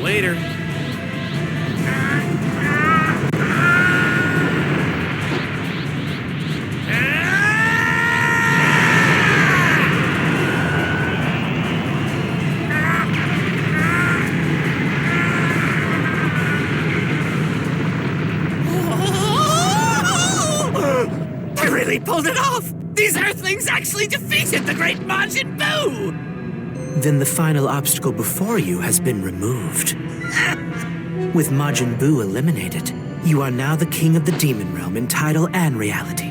Later. I really pulled it off! These Earthlings actually defeated the great Majin Buu! Then the final obstacle before you has been removed. With Majin Buu eliminated, you are now the king of the demon realm in title and reality.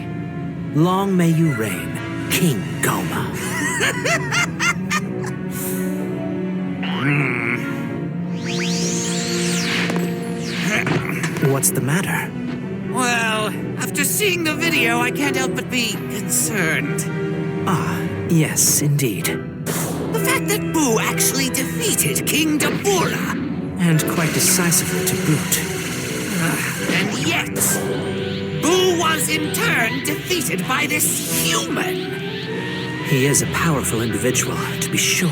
Long may you reign, King Goma. What's the matter? Well, after seeing the video, I can't help but be concerned. Ah, yes, indeed. The fact that Buu actually defeated King Dabura. And quite decisively to boot. And yet, Buu was in turn defeated by this human. He is a powerful individual, to be sure.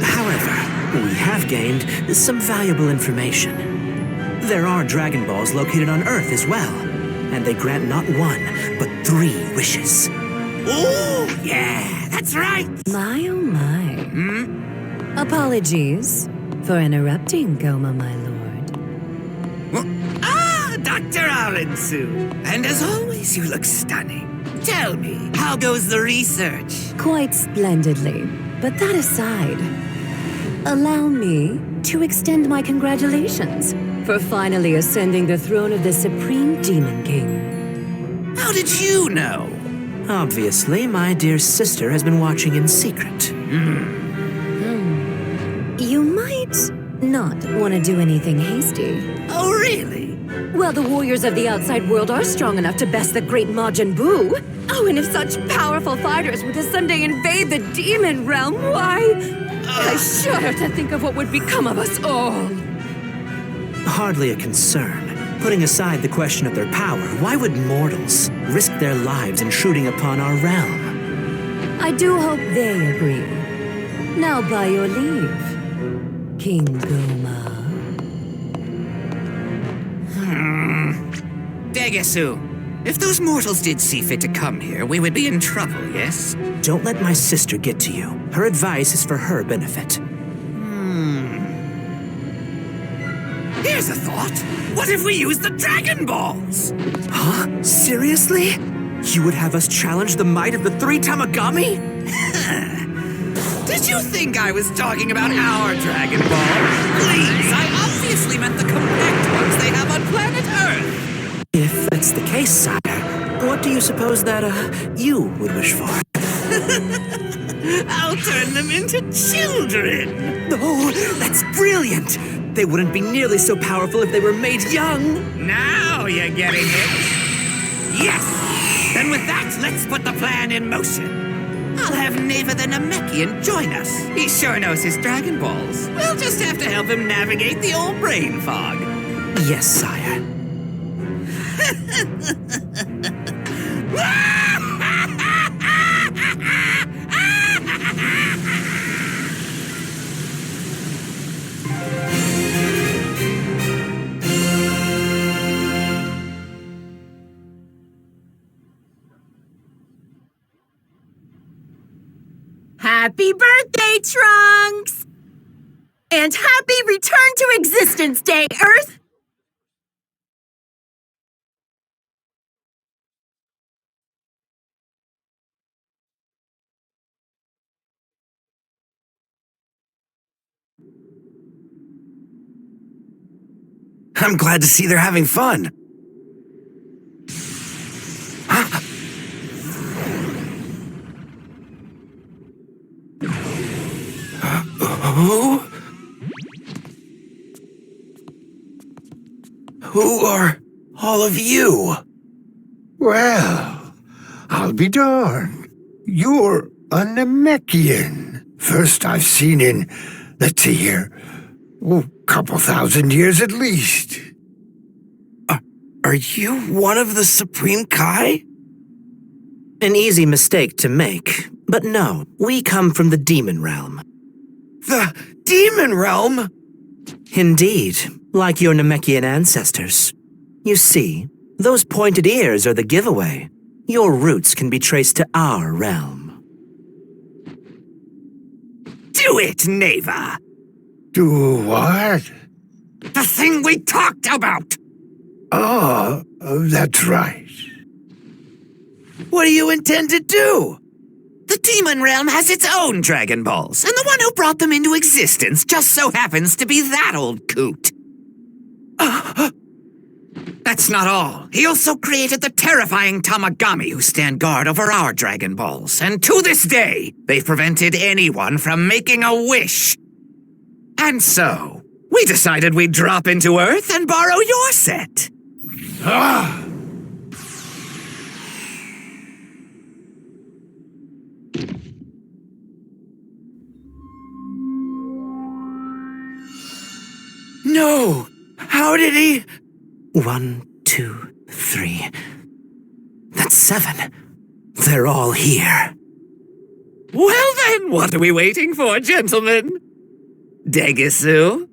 However, we have gained some valuable information. There are Dragon Balls located on Earth as well, and they grant not one, but 3 wishes. Oh, yeah, that's right. My oh my. Apologies for interrupting, Goma, my lord. Ah, Dr. Arensu. And as always, you look stunning. Tell me, how goes the research? Quite splendidly. But that aside, allow me to extend my congratulations for finally ascending the throne of the Supreme Demon King. How did you know? Obviously, my dear sister has been watching in secret. You might not want to do anything hasty. Oh, really? Well, the warriors of the outside world are strong enough to best the great Majin Buu. Oh, and if such powerful fighters were to someday invade the demon realm, why... I shudder to think of what would become of us all. Hardly a concern. Putting aside the question of their power, why would mortals risk their lives intruding upon our realm? I do hope they agree. Now, by your leave, King Goma. Degesu, if those mortals did see fit to come here, we would be in trouble, yes? Don't let my sister get to you. Her advice is for her benefit. Here's a thought. What if we use the Dragon Balls? Huh? Seriously? You would have us challenge the might of the 3 Tamagami? Did you think I was talking about our Dragon Ball? Please, I obviously meant the compact ones they have on planet Earth. If that's the case, sire, what do you suppose that, you would wish for? I'll turn them into children. Oh, that's brilliant! They wouldn't be nearly so powerful if they were made young. Now you're getting it. Yes! Then with that, let's put the plan in motion. I'll have Neva the Namekian join us. He sure knows his Dragon Balls. We'll just have to help him navigate the old brain fog. Yes, sire. Happy birthday, Trunks! And happy return to existence day, Earth! I'm glad to see they're having fun. Who are all of you? Well, I'll be darned. You're a Namekian. First I've seen in, let's see here, couple thousand years at least. Are you one of the Supreme Kai? An easy mistake to make, but no, we come from the demon realm. The Demon Realm? Indeed, like your Namekian ancestors. You see, those pointed ears are the giveaway. Your roots can be traced to our realm. Do it, Neva! Do what? The thing we talked about! Oh, that's right. What do you intend to do? The Demon Realm has its own Dragon Balls, and the one who brought them into existence just so happens to be that old coot. That's not all. He also created the terrifying Tamagami who stand guard over our Dragon Balls, and to this day, they've prevented anyone from making a wish. And so, we decided we'd drop into Earth and borrow your set. No! How did he? 1, 2, 3. That's 7. They're all here. Well then, what are we waiting for, gentlemen? Degisu?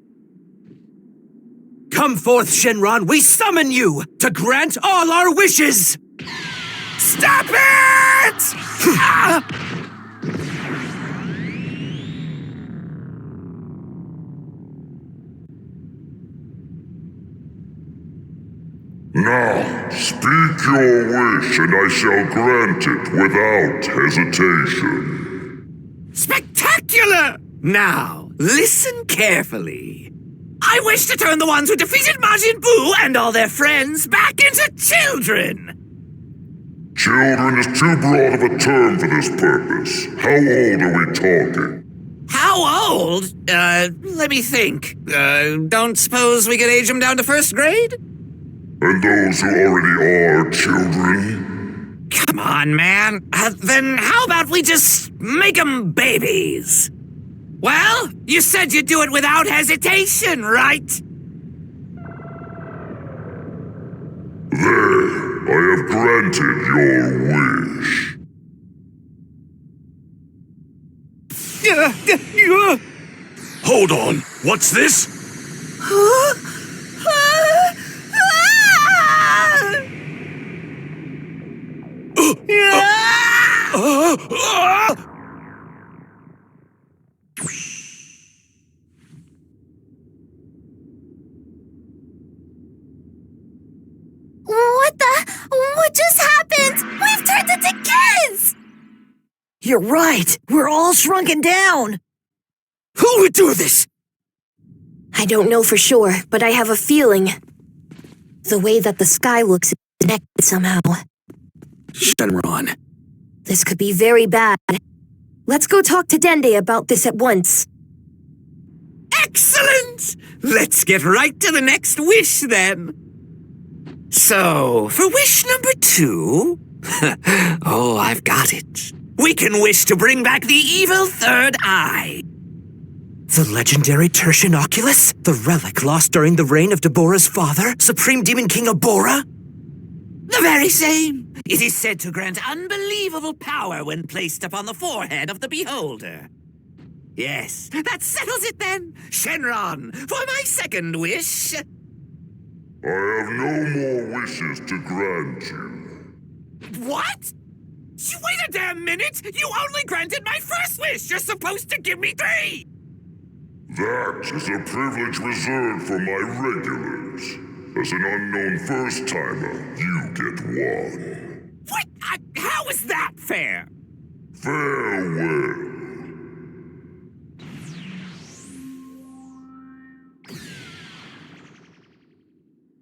Come forth, Shenron! We summon you to grant all our wishes! Stop it! Now, speak your wish, and I shall grant it without hesitation. Spectacular! Now, listen carefully. I wish to turn the ones who defeated Majin Buu and all their friends back into children! Children is too broad of a term for this purpose. How old are we talking? How old? Let me think. Don't suppose we could age them down to first grade? And those who already are children? Come on, man. Then how about we just make them babies? Well, you said you'd do it without hesitation, right? There, I have granted your wish. Hold on. What's this? What just happened? We've turned into kids! You're right. We're all shrunken down. Who would do this? I don't know for sure, but I have a feeling. The way that the sky looks is connected somehow. Shenron. This could be very bad. Let's go talk to Dende about this at once. Excellent! Let's get right to the next wish, then. So, for wish number 2... oh, I've got it. We can wish to bring back the evil third eye. The legendary Tertian Oculus? The relic lost during the reign of Deborah's father, Supreme Demon King Abora? The very same. It is said to grant unbelievable power when placed upon the forehead of the beholder. Yes, that settles it then. Shenron, for my second wish... I have no more wishes to grant you. What? You wait a damn minute! You only granted my first wish! You're supposed to give me 3! That is a privilege reserved for my regulars. As an unknown first-timer, you get 1. What? How is that fair? Farewell.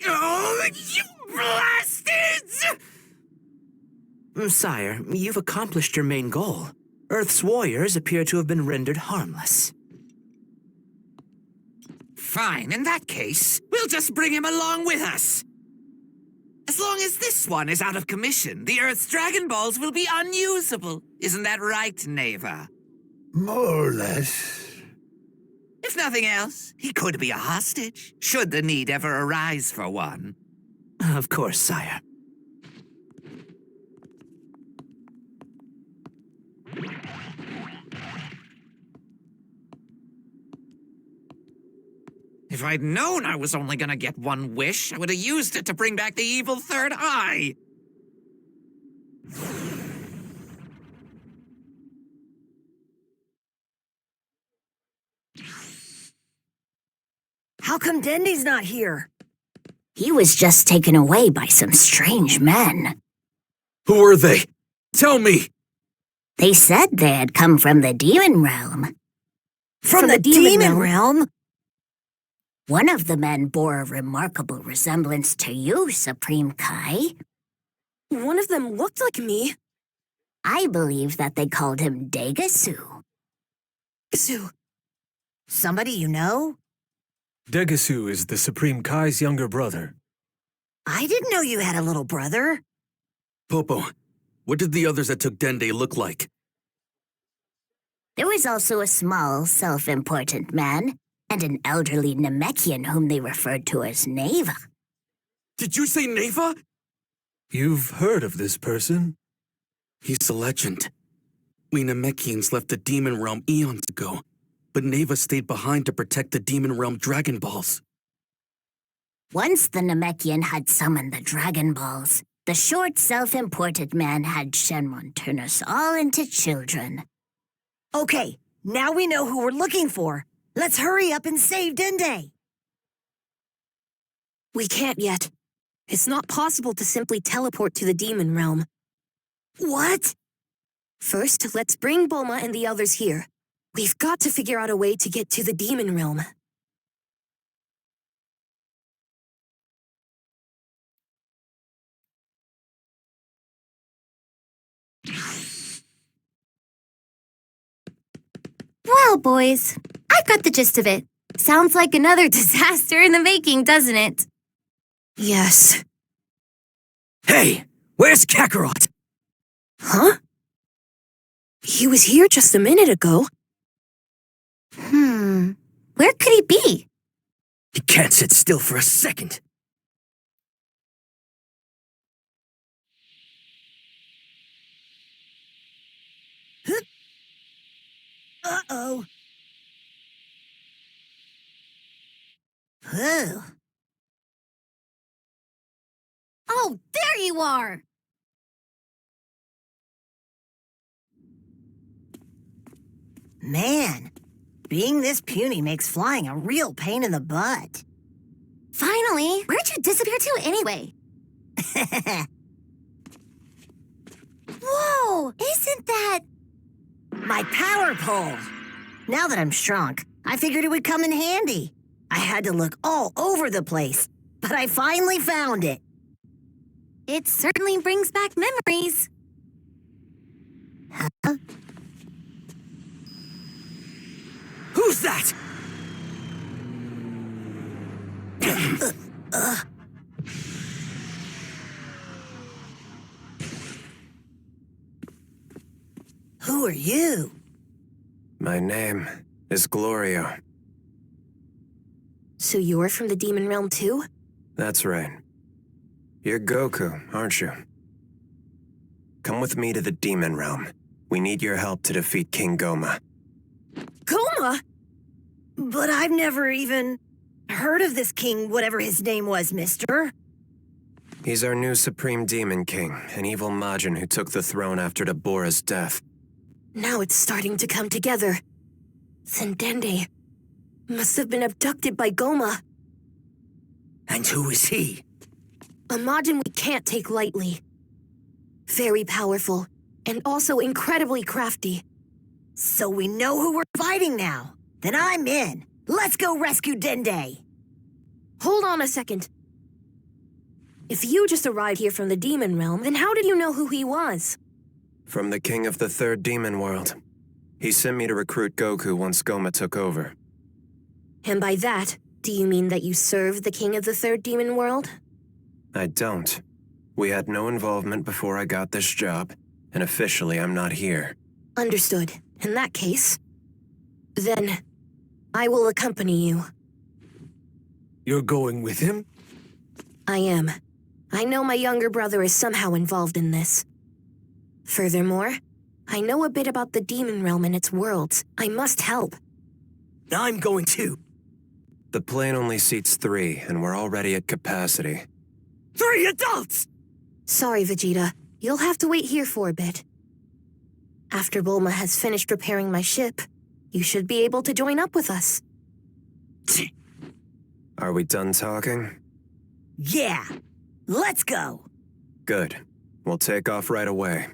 Oh, you bastards! Sire, you've accomplished your main goal. Earth's warriors appear to have been rendered harmless. Fine, in that case, we'll just bring him along with us. As long as this one is out of commission, the Earth's Dragon Balls will be unusable. Isn't that right, Neva? More or less. If nothing else, he could be a hostage, should the need ever arise for one. Of course, sire. If I'd known I was only gonna get one wish, I would have used it to bring back the evil third eye. How come Dendy's not here? He was just taken away by some strange men. Who are they? Tell me! They said they had come from the demon realm. From the demon realm? One of the men bore a remarkable resemblance to you, Supreme Kai. One of them looked like me. I believe that they called him Degasu. Somebody you know? Degasu is the Supreme Kai's younger brother. I didn't know you had a little brother. Popo, what did the others that took Dende look like? There was also a small, self-important man, and an elderly Namekian whom they referred to as Neva. Did you say Neva? You've heard of this person? He's a legend. We Namekians left the Demon Realm eons ago, but Neva stayed behind to protect the Demon Realm Dragon Balls. Once the Namekian had summoned the Dragon Balls, the short, self-important man had Shenron turn us all into children. Okay, now we know who we're looking for. Let's hurry up and save Dende. We can't yet. It's not possible to simply teleport to the demon realm. What? First, let's bring Bulma and the others here. We've got to figure out a way to get to the demon realm. Well, boys, I've got the gist of it. Sounds like another disaster in the making, doesn't it? Yes. Hey, where's Kakarot? Huh? He was here just a minute ago. Where could he be? He can't sit still for a second. Uh-oh. Whoa. Oh, there you are! Man, being this puny makes flying a real pain in the butt. Finally, where'd you disappear to anyway? Whoa, isn't that... My power pole! Now that I'm shrunk, I figured it would come in handy. I had to look all over the place, but I finally found it. It certainly brings back memories. Huh? Who's that? Who are you? My name is Glorio. So you're from the demon realm too? That's right. You're Goku, aren't you? Come with me to the Demon Realm. We need your help to defeat King Goma. Goma? But I've never even heard of this king, whatever his name was, mister. He's our new Supreme Demon King, an evil Majin who took the throne after Deborah's death. Now it's starting to come together. Then Dende must have been abducted by Goma. And who is he? A Majin we can't take lightly. Very powerful, and also incredibly crafty. So we know who we're fighting now. Then I'm in. Let's go rescue Dende. Hold on a second. If you just arrived here from the demon realm, then how did you know who he was? From the King of the Third Demon World. He sent me to recruit Goku once Goma took over. And by that, do you mean that you served the King of the Third Demon World? I don't. We had no involvement before I got this job, and officially I'm not here. Understood. In that case, then I will accompany you. You're going with him? I am. I know my younger brother is somehow involved in this. Furthermore, I know a bit about the demon realm and its worlds. I must help. I'm going too. The plane only seats 3, and we're already at capacity. 3 adults! Sorry, Vegeta. You'll have to wait here for a bit. After Bulma has finished repairing my ship, you should be able to join up with us. Are we done talking? Yeah, let's go. Good. We'll take off right away.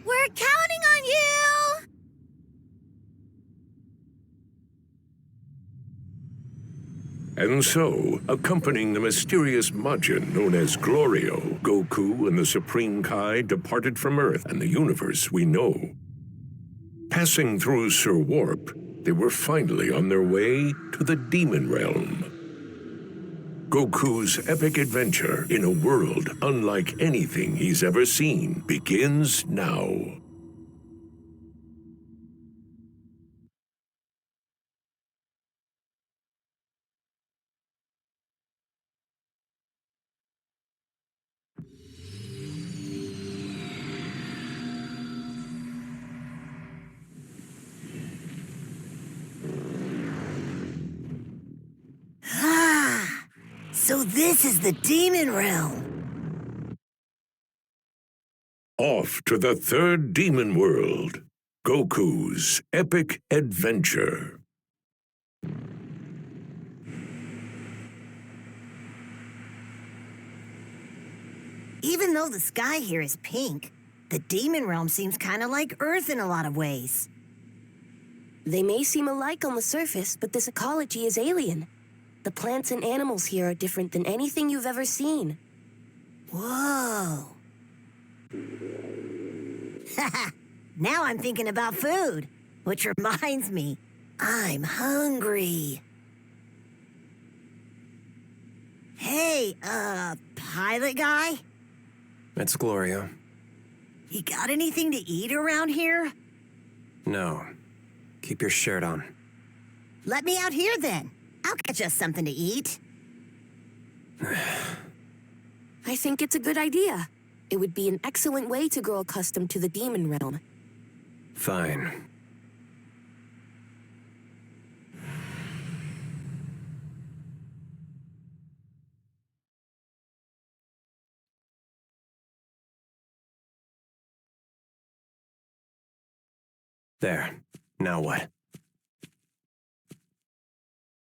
We're counting on you! And so, accompanying the mysterious Majin known as Glorio, Goku and the Supreme Kai departed from Earth and the universe we know. Passing through Sir Warp, they were finally on their way to the Demon Realm. Goku's epic adventure in a world unlike anything he's ever seen begins now. So this is the Demon Realm. Off to the third demon world, Goku's epic adventure. Even though the sky here is pink, the Demon Realm seems kind of like Earth in a lot of ways. They may seem alike on the surface, but this ecology is alien. The plants and animals here are different than anything you've ever seen. Whoa. Now I'm thinking about food, which reminds me, I'm hungry. Hey, pilot guy? It's Gloria. You got anything to eat around here? No. Keep your shirt on. Let me out here then. I'll catch us something to eat. I think it's a good idea. It would be an excellent way to grow accustomed to the Demon Realm. Fine. There. Now what?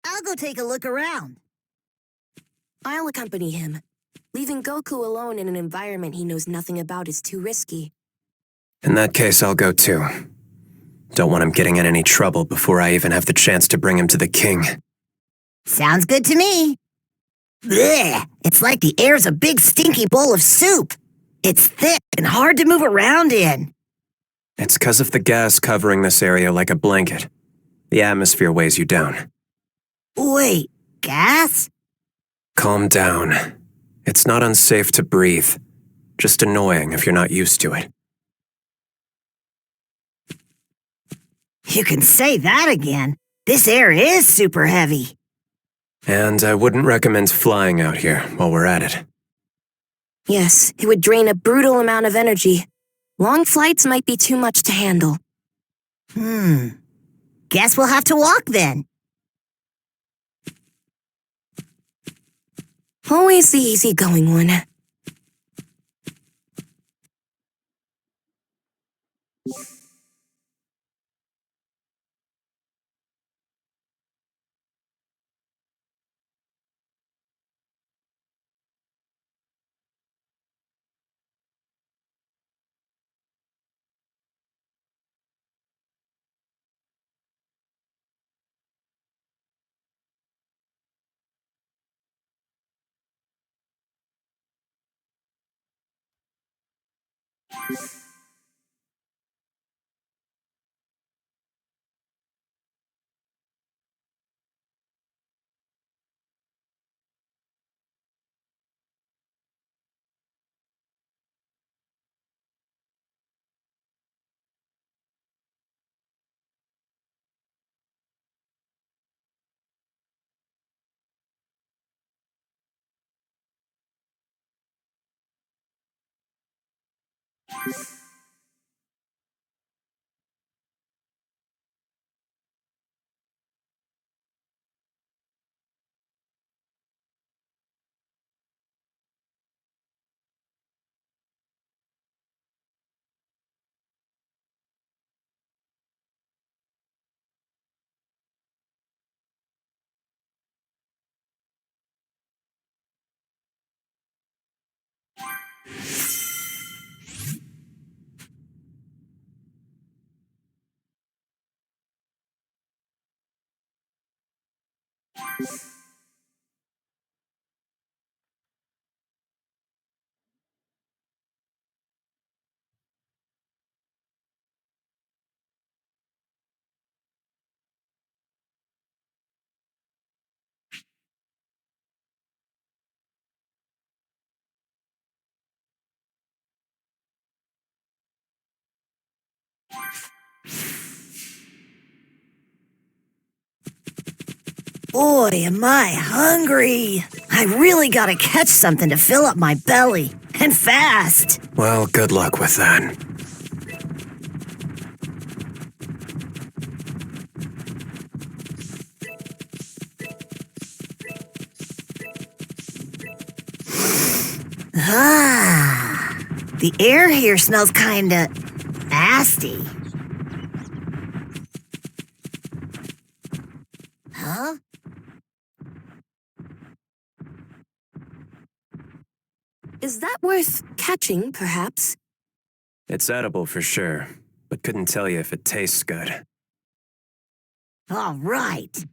I'll go take a look around. I'll accompany him. Leaving Goku alone in an environment he knows nothing about is too risky. In that case, I'll go too. Don't want him getting in any trouble before I even have the chance to bring him to the king. Sounds good to me. Blech! It's like the air's a big stinky bowl of soup. It's thick and hard to move around in. It's 'cause of the gas covering this area like a blanket. The atmosphere weighs you down. Wait, gas? Calm down. It's not unsafe to breathe. Just annoying if you're not used to it. You can say that again. This air is super heavy. And I wouldn't recommend flying out here while we're at it. Yes, it would drain a brutal amount of energy. Long flights might be too much to handle. Guess we'll have to walk then. Always the easygoing one. Boy, am I hungry. I really gotta catch something to fill up my belly. And fast. Well, good luck with that. Ah, the air here smells kinda nasty. Huh? Is that worth catching, perhaps? It's edible for sure, but couldn't tell you if it tastes good. All right.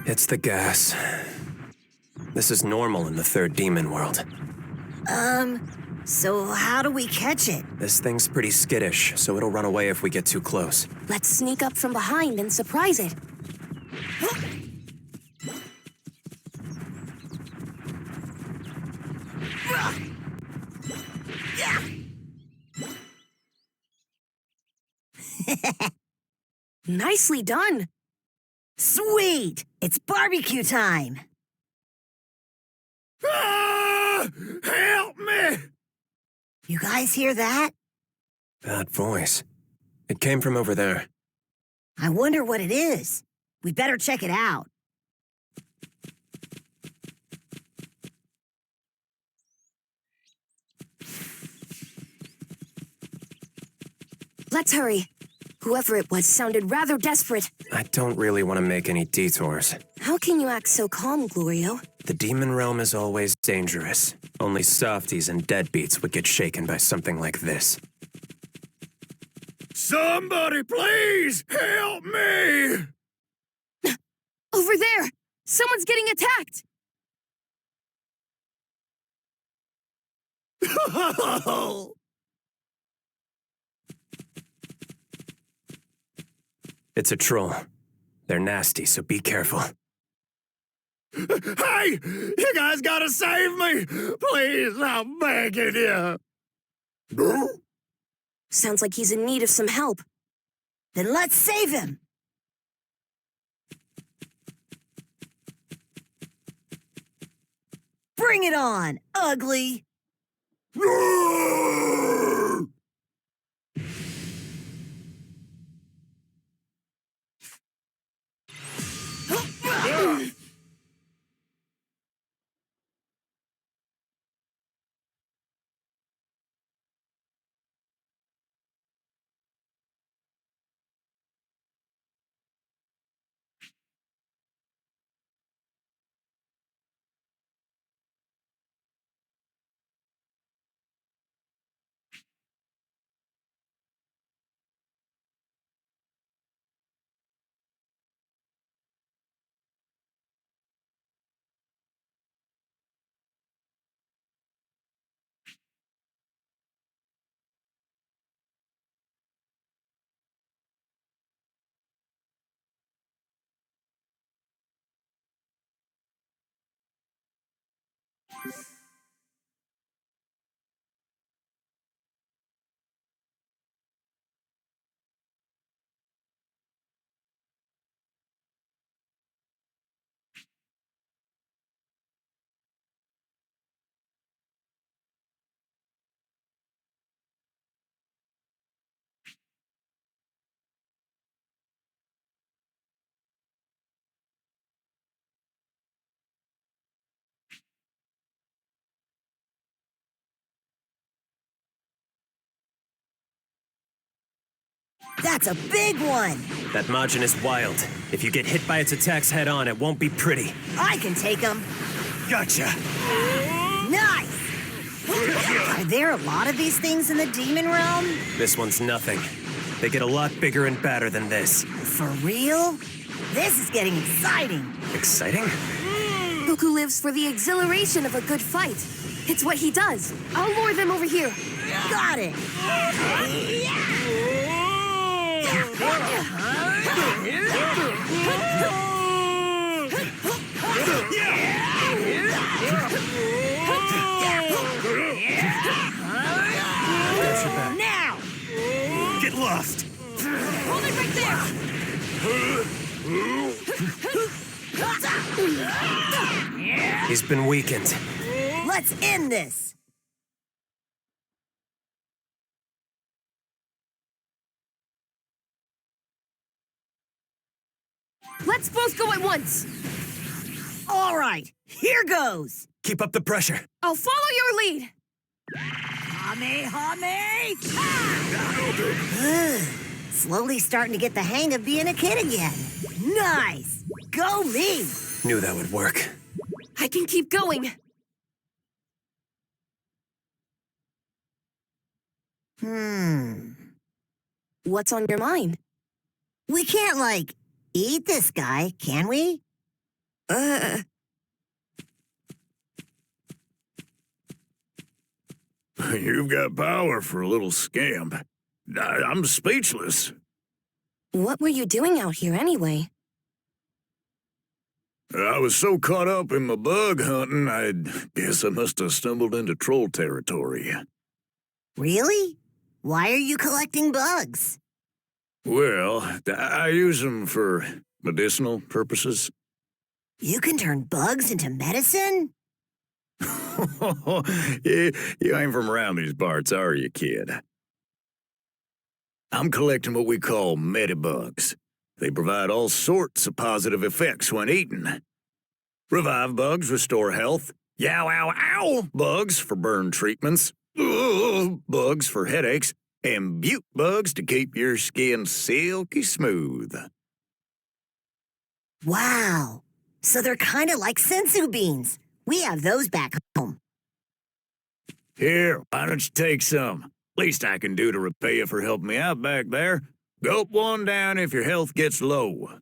It's the gas. This is normal in the third demon world. So how do we catch it? This thing's pretty skittish, so it'll run away if we get too close. Let's sneak up from behind and surprise it. Nicely done. Sweet! It's barbecue time. Help me! You guys hear that? That voice. It came from over there. I wonder what it is. We better check it out. Let's hurry. Whoever it was sounded rather desperate. I don't really want to make any detours. How can you act so calm, Glorio? The demon realm is always dangerous. Only softies and deadbeats would get shaken by something like this. Somebody please help me! Over there! Someone's getting attacked! It's a troll. They're nasty, so be careful. Hey! You guys gotta save me! Please, I'm begging you! Sounds like he's in need of some help. Then let's save him! Bring it on, ugly! That's a big one! That Majin is wild. If you get hit by its attacks head-on, it won't be pretty. I can take him! Gotcha! Nice! Are there a lot of these things in the demon realm? This one's nothing. They get a lot bigger and badder than this. For real? This is getting exciting! Exciting? Goku lives for the exhilaration of a good fight. It's what he does. I'll lure them over here. Got it! Now! Get lost! Hold it right there! He's been weakened. Let's end this! Let's both go at once. All right, here goes! Keep up the pressure. I'll follow your lead. Hame! Slowly starting to get the hang of being a kid again. Nice! Go me! Knew that would work. I can keep going. What's on your mind? We can't, like, eat this guy, can we? You've got power for a little scamp. I'm speechless. What were you doing out here anyway? I was so caught up in my bug hunting, I guess I must have stumbled into troll territory. Really? Why are you collecting bugs? Well, I use them for medicinal purposes. You can turn bugs into medicine? You ain't from around these parts, are you, kid? I'm collecting what we call medibugs. They provide all sorts of positive effects when eaten. Revive bugs restore health. Yow, ow, ow bugs for burn treatments. Ugh, bugs for headaches. And butte bugs to keep your skin silky smooth. Wow. So they're kind of like sensu beans. We have those back home. Here, why don't you take some? Least I can do to repay you for helping me out back there. Gulp one down if your health gets low.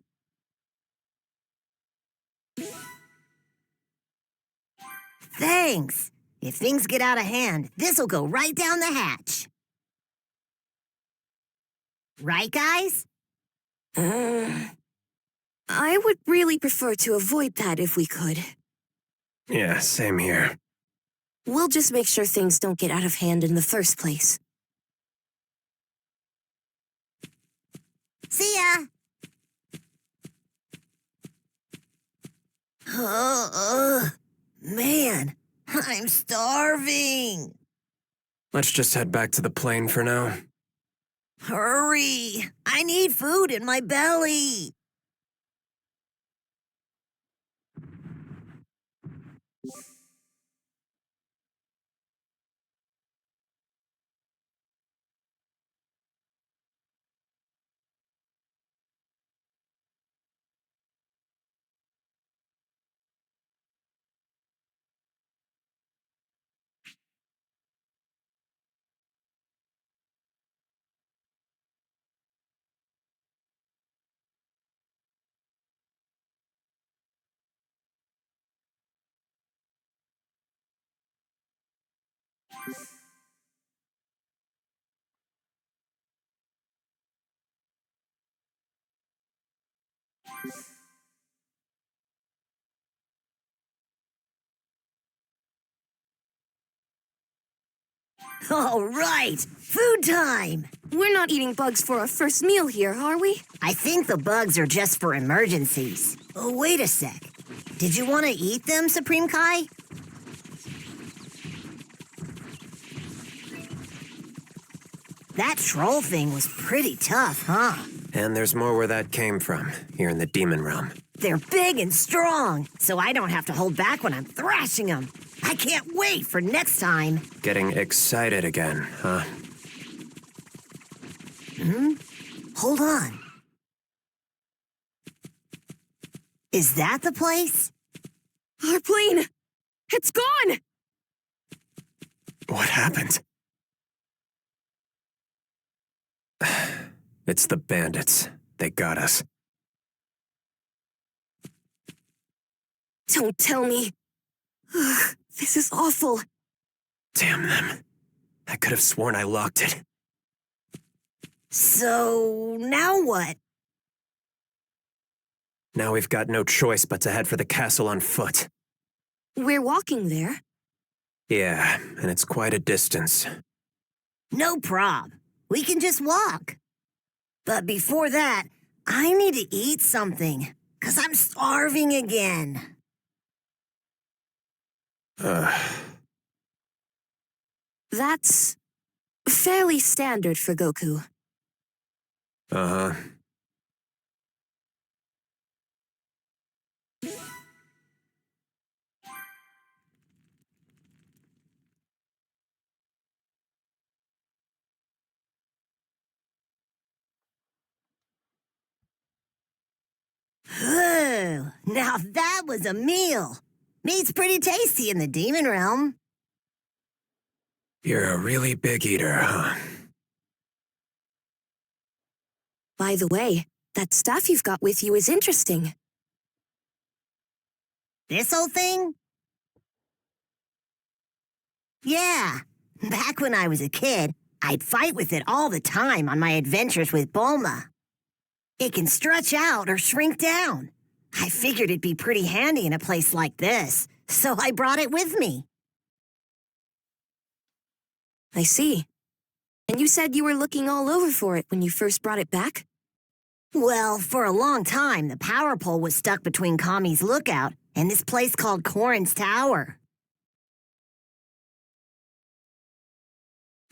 Thanks. If things get out of hand, this'll go right down the hatch. Right, guys? I would really prefer to avoid that if we could. Yeah, same here. We'll just make sure things don't get out of hand in the first place. See ya! Man, I'm starving. Let's just head back to the plane for now. Hurry! I need food in my belly. All right, food time. We're not eating bugs for our first meal here, are we? I think the bugs are just for emergencies. Oh, wait a sec. Did you want to eat them, Supreme Kai? That troll thing was pretty tough, huh? And there's more where that came from, here in the demon realm. They're big and strong, so I don't have to hold back when I'm thrashing them. I can't wait for next time. Getting excited again, huh? Hold on. Is that the place? Our plane! It's gone! What happened? It's the bandits. They got us. Don't tell me. Ugh, this is awful. Damn them. I could have sworn I locked it. So, now what? Now we've got no choice but to head for the castle on foot. We're walking there. Yeah, and it's quite a distance. No prob. We can just walk. But before that, I need to eat something, 'cause I'm starving again. That's fairly standard for Goku. Uh-huh. Ooh, now that was a meal. Meat's pretty tasty in the demon realm. You're a really big eater, huh? By the way, that stuff you've got with you is interesting. This whole thing? Yeah. Back when I was a kid, I'd fight with it all the time on my adventures with Bulma. It can stretch out or shrink down. I figured it'd be pretty handy in a place like this, so I brought it with me. I see. And you said you were looking all over for it when you first brought it back? Well, for a long time, the power pole was stuck between Kami's Lookout and this place called Korin's Tower.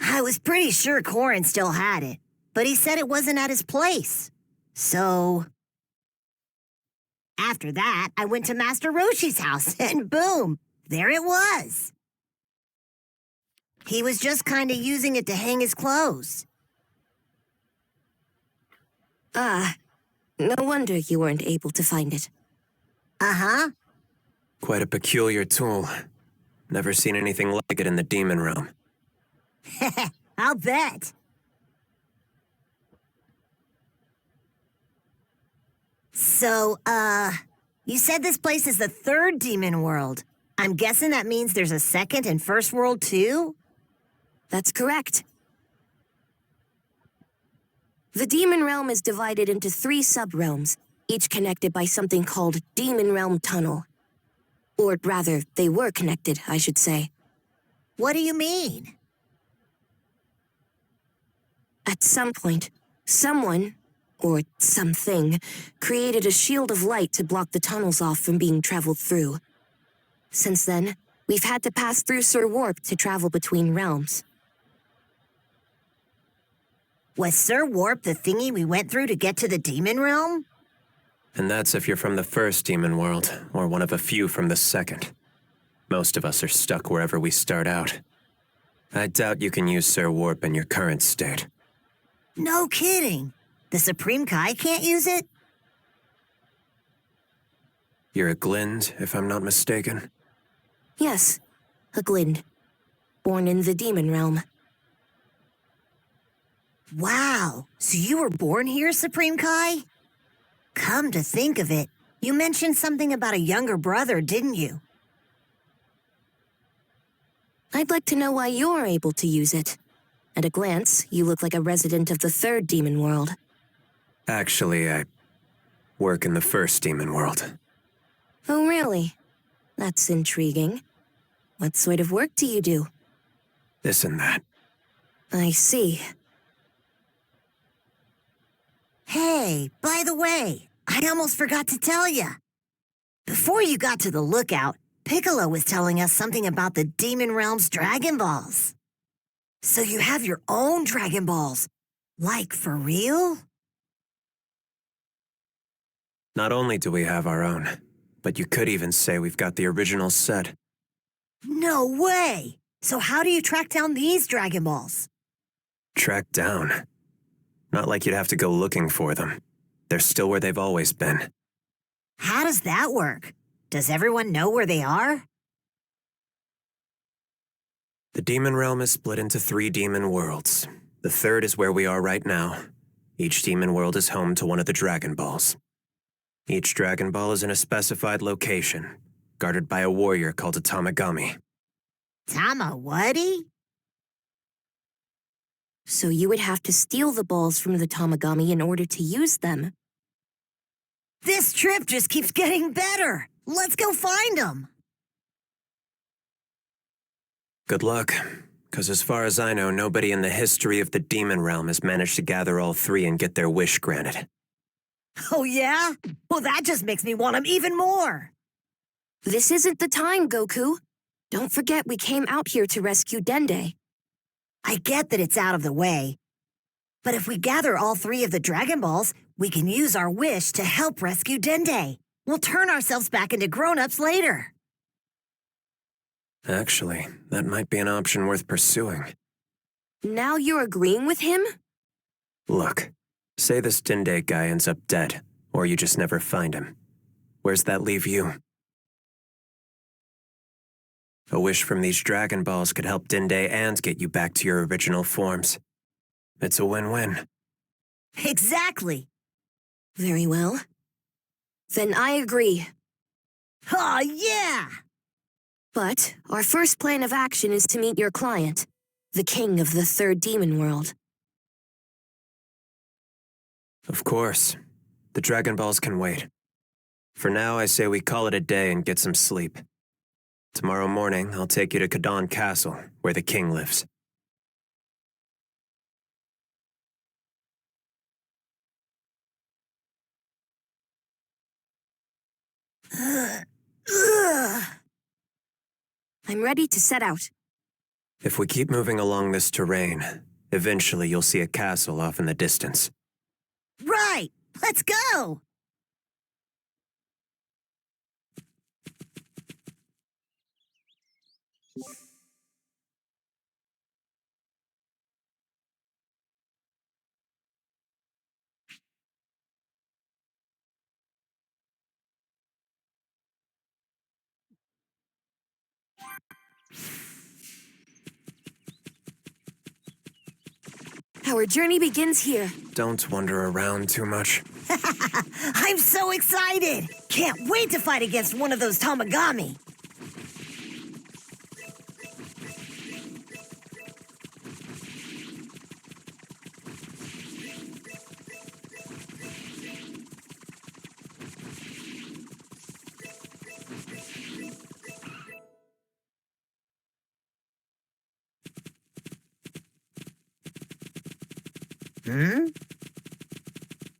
I was pretty sure Korin still had it, but he said it wasn't at his place. So, after that, I went to Master Roshi's house, and boom, there it was. He was just kinda using it to hang his clothes. No wonder you weren't able to find it. Uh-huh. Quite a peculiar tool. Never seen anything like it in the demon realm. I'll bet. So, you said this place is the third demon world. I'm guessing that means there's a second and first world too? That's correct. The demon realm is divided into 3 sub-realms, each connected by something called Demon Realm Tunnel. Or rather, they were connected, I should say. What do you mean? At some point, someone, or something, created a shield of light to block the tunnels off from being traveled through. Since then, we've had to pass through Sir Warp to travel between realms. Was Sir Warp the thingy we went through to get to the demon realm? And that's if you're from the first demon world, or one of a few from the second. Most of us are stuck wherever we start out. I doubt you can use Sir Warp in your current state. No kidding. The Supreme Kai can't use it? You're a Glind, if I'm not mistaken. Yes, a Glind. Born in the demon realm. Wow, so you were born here, Supreme Kai? Come to think of it, you mentioned something about a younger brother, didn't you? I'd like to know why you're able to use it. At a glance, you look like a resident of the third demon world. Actually, I work in the first demon world. Oh, really? That's intriguing. What sort of work do you do? This and that. I see. Hey, by the way, I almost forgot to tell you. Before you got to the lookout, Piccolo was telling us something about the Demon Realm's Dragon Balls. So you have your own Dragon Balls? Like, for real? Not only do we have our own, but you could even say we've got the original set. No way! So how do you track down these Dragon Balls? Tracked down. Not like you'd have to go looking for them. They're still where they've always been. How does that work? Does everyone know where they are? The demon realm is split into 3 demon worlds. The third is where we are right now. Each demon world is home to one of the Dragon Balls. Each Dragon Ball is in a specified location, guarded by a warrior called a Tamagami. Tama-whatty? So you would have to steal the balls from the Tamagami in order to use them. This trip just keeps getting better. Let's go find them. Good luck, because as far as I know, nobody in the history of the demon realm has managed to gather all 3 and get their wish granted. Oh, yeah? Well, that just makes me want them even more. This isn't the time, Goku. Don't forget we came out here to rescue Dende. I get that it's out of the way. But if we gather all 3 of the Dragon Balls, we can use our wish to help rescue Dende. We'll turn ourselves back into grown-ups later. Actually, that might be an option worth pursuing. Now you're agreeing with him? Look, say this Dende guy ends up dead, or you just never find him. Where's that leave you? A wish from these Dragon Balls could help Dende and get you back to your original forms. It's a win-win. Exactly. Very well. Then I agree. Oh, yeah! But our first plan of action is to meet your client, the king of the 3rd demon world. Of course. The Dragon Balls can wait. For now, I say we call it a day and get some sleep. Tomorrow morning, I'll take you to Kadon Castle, where the king lives. I'm ready to set out. If we keep moving along this terrain, eventually you'll see a castle off in the distance. Right! Let's go! Our journey begins here. Don't wander around too much. I'm so excited! Can't wait to fight against one of those Tamagami!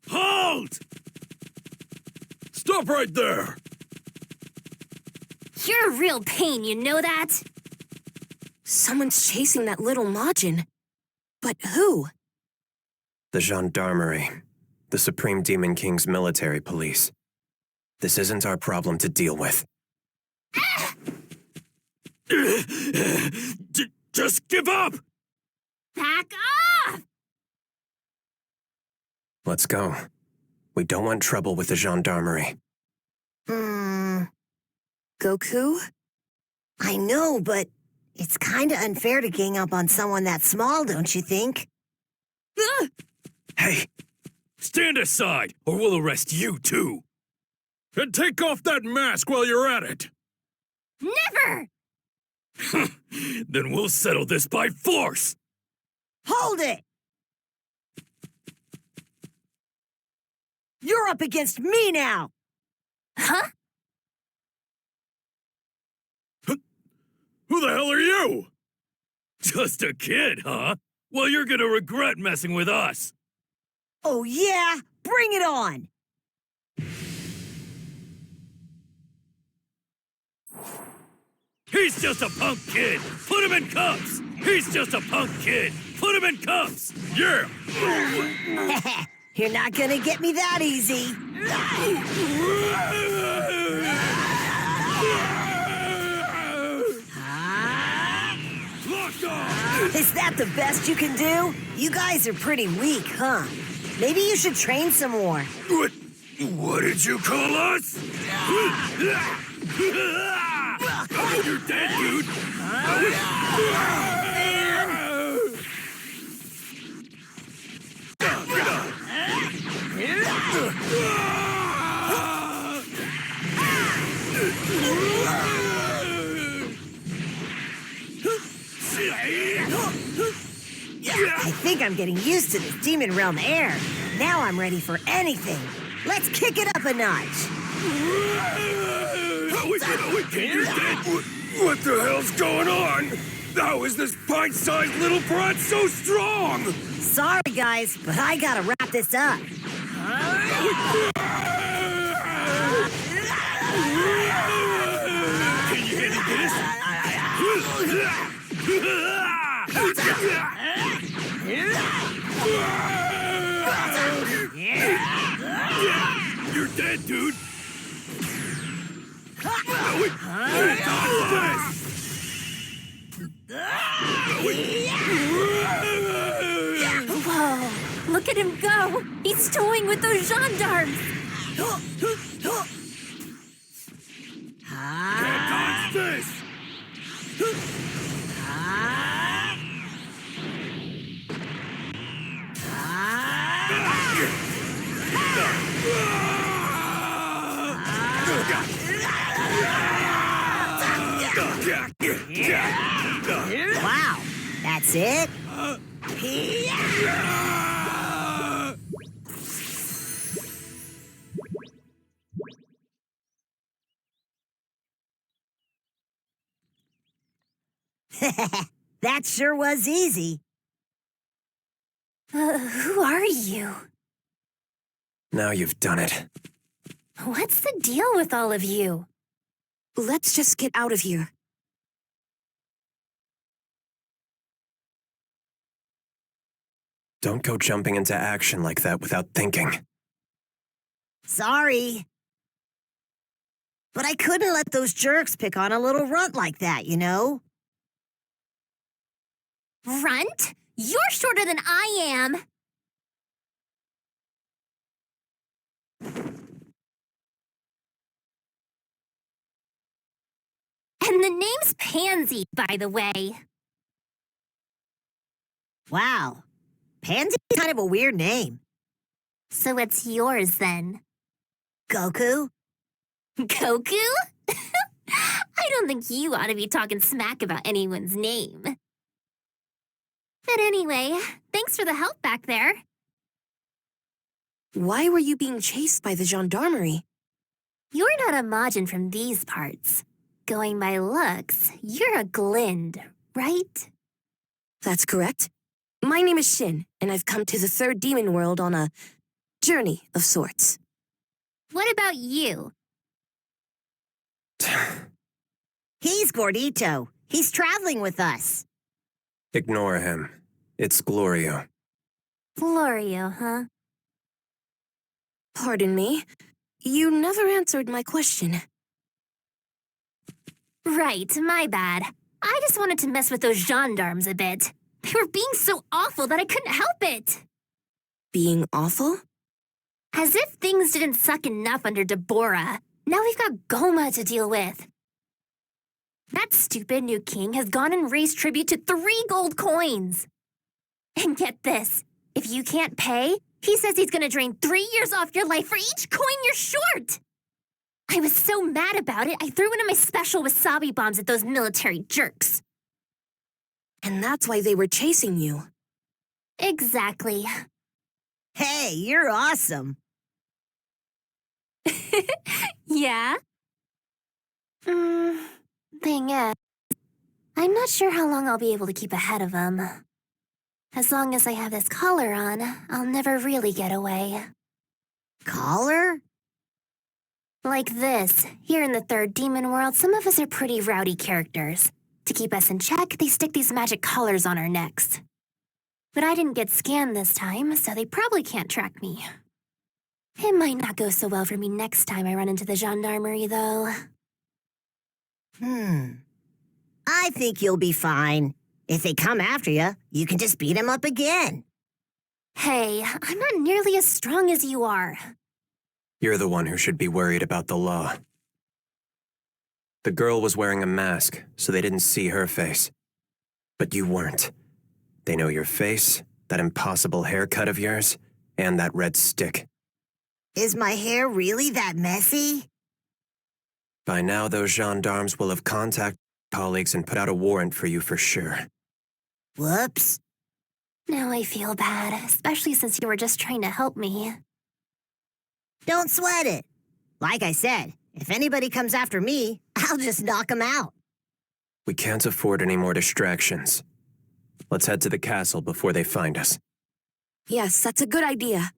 Halt! Stop right there! You're a real pain, you know that? Someone's chasing that little Majin. But who? The Gendarmerie, the Supreme Demon King's military police. This isn't our problem to deal with. Just give up! Back off! Let's go. We don't want trouble with the Gendarmerie. Goku? I know, but it's kinda unfair to gang up on someone that small, don't you think? Hey, stand aside, or we'll arrest you too. And take off that mask while you're at it. Never! Then we'll settle this by force. Hold it! You're up against me now! Huh? Who the hell are you? Just a kid, huh? Well, you're gonna regret messing with us. Oh yeah? Bring it on! He's just a punk kid. Put him in cuffs. He's just a punk kid. Put him in cuffs. Yeah. You're not gonna get me that easy. Locked on. Is that the best you can do? You guys are pretty weak, huh? Maybe you should train some more. What did you call us? You're dead, dude. I think I'm getting used to this Demon Realm air. Now I'm ready for anything. Let's kick it up a notch. What the hell's going on? How is this pint-sized little brat so strong? Sorry, guys, but I gotta wrap this up. Can you handle this? You're dead, dude. Whoa! Look at him go! He's toying with those gendarmes! Can't dodge this! Wow, that's it? That sure was easy. Who are you? Now you've done it. What's the deal with all of you? Let's just get out of here. Don't go jumping into action like that without thinking. Sorry. But I couldn't let those jerks pick on a little runt like that, you know? Runt? You're shorter than I am! And the name's Pansy, by the way. Wow. Pansy's kind of a weird name. So it's yours, then. Goku? Goku? I don't think you ought to be talking smack about anyone's name. But anyway, thanks for the help back there. Why were you being chased by the gendarmerie? You're not a Majin from these parts. Going by looks, you're a Glind, right? That's correct. My name is Shin, and I've come to the third demon world on a journey of sorts. What about you? He's Gordito. He's traveling with us. Ignore him. It's Glorio. Glorio, huh? Pardon me. You never answered my question. Right, my bad. I just wanted to mess with those gendarmes a bit. They were being so awful that I couldn't help it. Being awful? As if things didn't suck enough under Deborah. Now we've got Goma to deal with. That stupid new king has gone and raised tribute to 3 gold coins. And get this, if you can't pay, he says he's gonna drain 3 years off your life for each coin you're short. I was so mad about it, I threw one of my special wasabi bombs at those military jerks. And that's why they were chasing you. Exactly. Hey, you're awesome. Yeah? Thing is, I'm not sure how long I'll be able to keep ahead of them. As long as I have this collar on, I'll never really get away. Collar? Like this. Here in the third demon world, some of us are pretty rowdy characters. To keep us in check, they stick these magic collars on our necks. But I didn't get scanned this time, so they probably can't track me. It might not go so well for me next time I run into the gendarmerie, though. I think you'll be fine. If they come after you, you can just beat them up again. Hey, I'm not nearly as strong as you are. You're the one who should be worried about the law. The girl was wearing a mask, so they didn't see her face. But you weren't. They know your face, that impossible haircut of yours, and that red stick. Is my hair really that messy? By now, those gendarmes will have contacted colleagues and put out a warrant for you for sure. Whoops. Now I feel bad, especially since you were just trying to help me. Don't sweat it. Like I said, if anybody comes after me, I'll just knock them out. We can't afford any more distractions. Let's head to the castle before they find us. Yes, that's a good idea.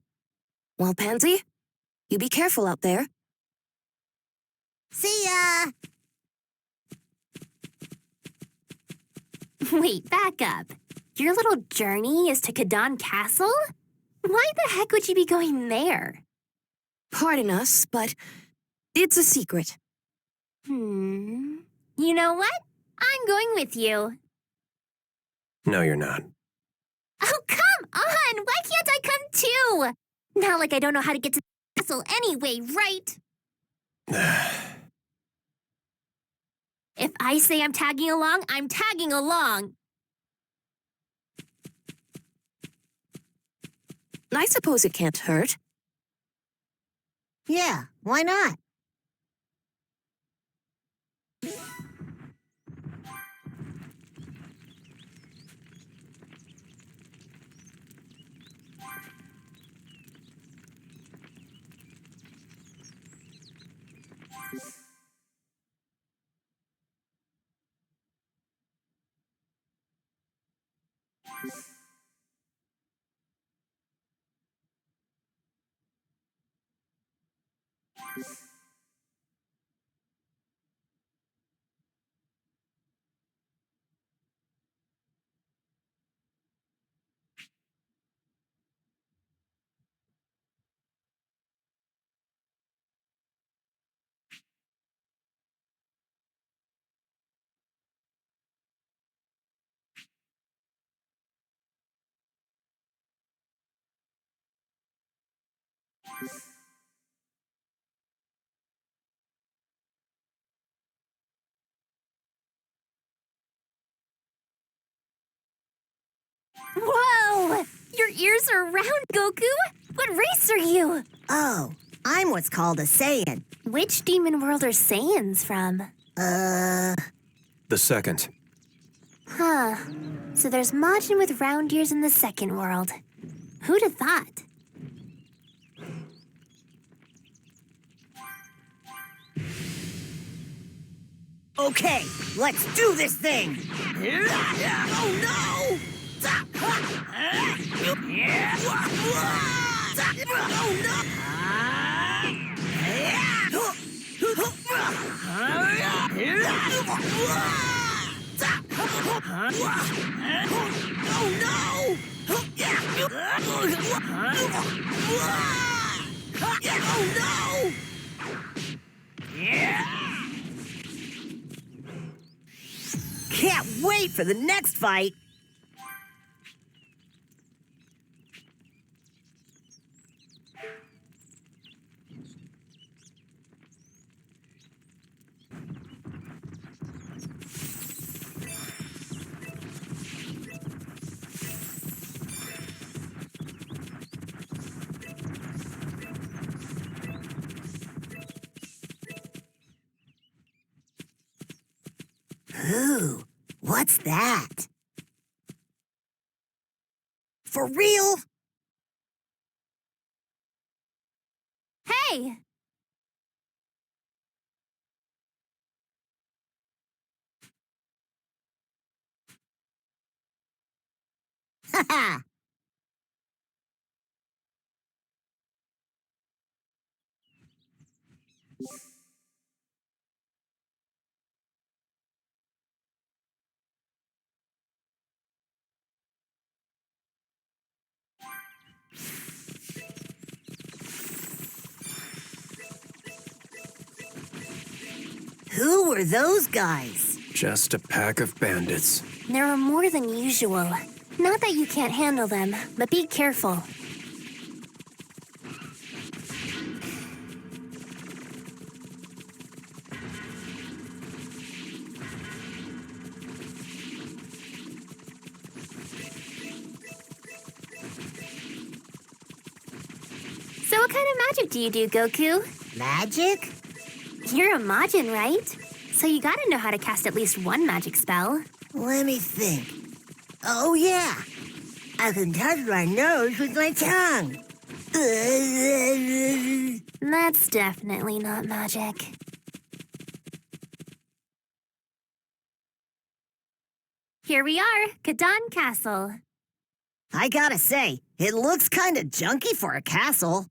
Well, Pansy, you be careful out there. See ya! Wait, back up. Your little journey is to Kadon Castle? Why the heck would you be going there? Pardon us, but it's a secret. You know what? I'm going with you. No, you're not. Oh, come on! Why can't I come too? Not like I don't know how to get to the castle anyway, right? If I say I'm tagging along, I'm tagging along. I suppose it can't hurt. Yeah, why not? Whoa! Your ears are round, Goku! What race are you? Oh, I'm what's called a Saiyan. Which demon world are Saiyans from? The second. Huh. So there's Majin with round ears in the second world. Who'd have thought? Okay, let's do this thing! Oh no! Can't wait for the next fight! Ooh, what's that? For real? Hey! Haha! Who were those guys? Just a pack of bandits. There are more than usual. Not that you can't handle them, but be careful. So what kind of magic do you do, Goku? Magic? You're a Majin, right? So you gotta know how to cast at least one magic spell. Let me think. Oh, yeah. I can touch my nose with my tongue. That's definitely not magic. Here we are, Kadan Castle. I gotta say, it looks kinda junky for a castle.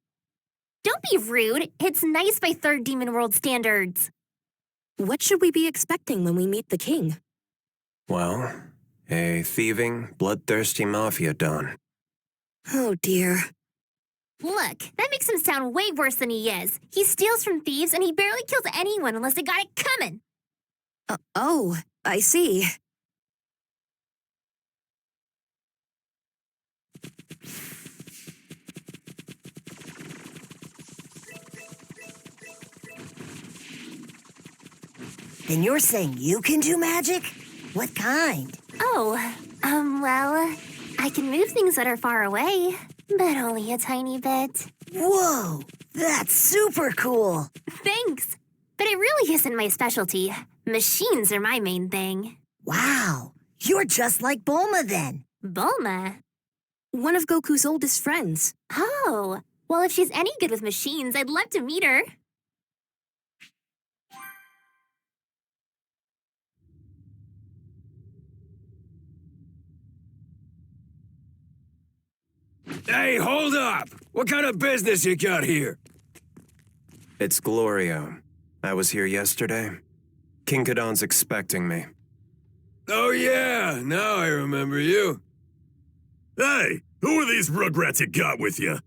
Don't be rude. It's nice by Third Demon World standards. What should we be expecting when we meet the king? Well, a thieving, bloodthirsty mafia don. Oh dear. Look, that makes him sound way worse than he is. He steals from thieves and he barely kills anyone unless they got it coming. Oh, I see. Then you're saying you can do magic? What kind? Oh, well, I can move things that are far away, but only a tiny bit. Whoa, that's super cool. Thanks. But it really isn't my specialty. Machines are my main thing. Wow, you're just like Bulma then. Bulma? One of Goku's oldest friends. Oh, well, if she's any good with machines, I'd love to meet her. Hey, hold up! What kind of business you got here? It's Glorio. I was here yesterday. King Kadon's expecting me. Oh yeah, now I remember you. Hey, who are these rugrats you got with you?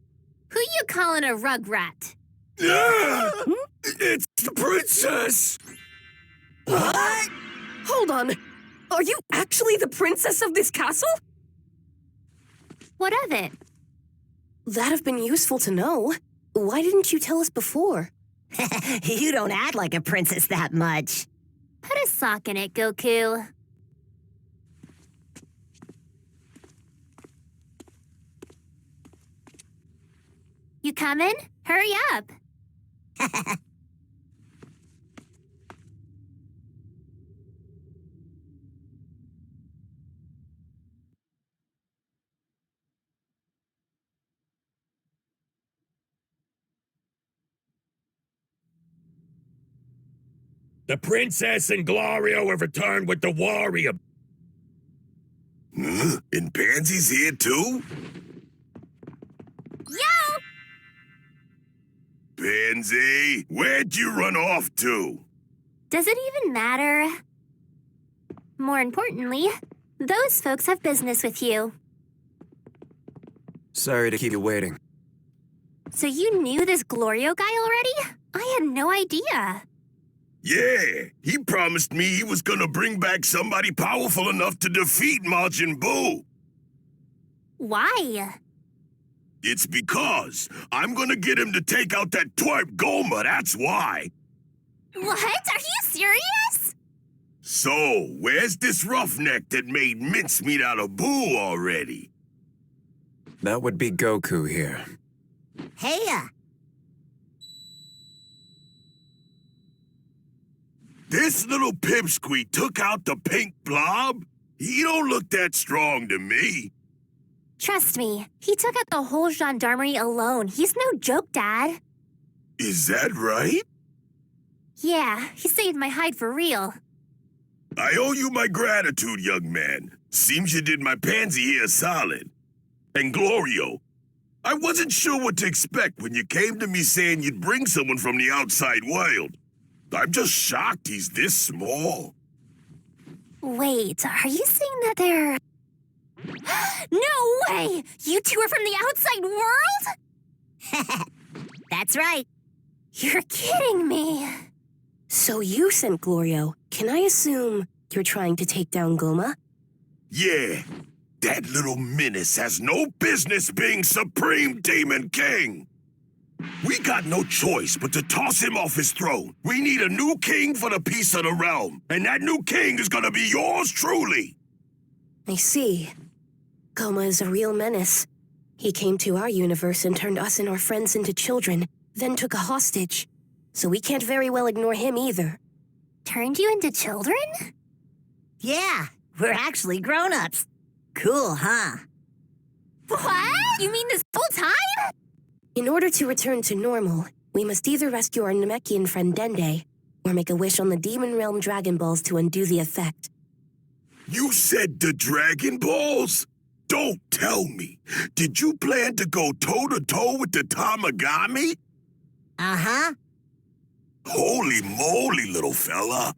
Who you calling a rugrat? It's the princess! What? Hold on. Are you actually the princess of this castle? What of it? That'd have been useful to know. Why didn't you tell us before? You don't act like a princess that much. Put a sock in it, Goku. You coming? Hurry up. The princess and Glorio have returned with the warrior. And Pansy's here too? Yo! Pansy, where'd you run off to? Does it even matter? More importantly, those folks have business with you. Sorry to keep you waiting. So you knew this Glorio guy already? I had no idea. Yeah, he promised me he was gonna bring back somebody powerful enough to defeat Majin Buu. Why? It's because I'm gonna get him to take out that twerp Goma, that's why. What? Are you serious? So, where's this roughneck that made mincemeat out of Buu already? That would be Goku here. Heya! This little pipsqueak took out the pink blob? He don't look that strong to me. Trust me, he took out the whole gendarmerie alone. He's no joke, Dad. Is that right? Yeah, he saved my hide for real. I owe you my gratitude, young man. Seems you did my pansy here solid. And Glorio, I wasn't sure what to expect when you came to me saying you'd bring someone from the outside world. I'm just shocked he's this small. Wait, are you saying that they're... No way! You two are from the outside world? That's right. You're kidding me. So you sent Glorio. Can I assume you're trying to take down Goma? Yeah, that little menace has no business being Supreme Demon King. We got no choice but to toss him off his throne. We need a new king for the peace of the realm, and that new king is gonna be yours truly. I see. Goma is a real menace. He came to our universe and turned us and our friends into children, then took a hostage. So we can't very well ignore him either. Turned you into children? Yeah, we're actually grown-ups. Cool, huh? What? You mean this whole time? In order to return to normal, we must either rescue our Namekian friend Dende, or make a wish on the Demon Realm Dragon Balls to undo the effect. You said the Dragon Balls? Don't tell me. Did you plan to go toe-to-toe with the Tamagami? Uh-huh. Holy moly, little fella.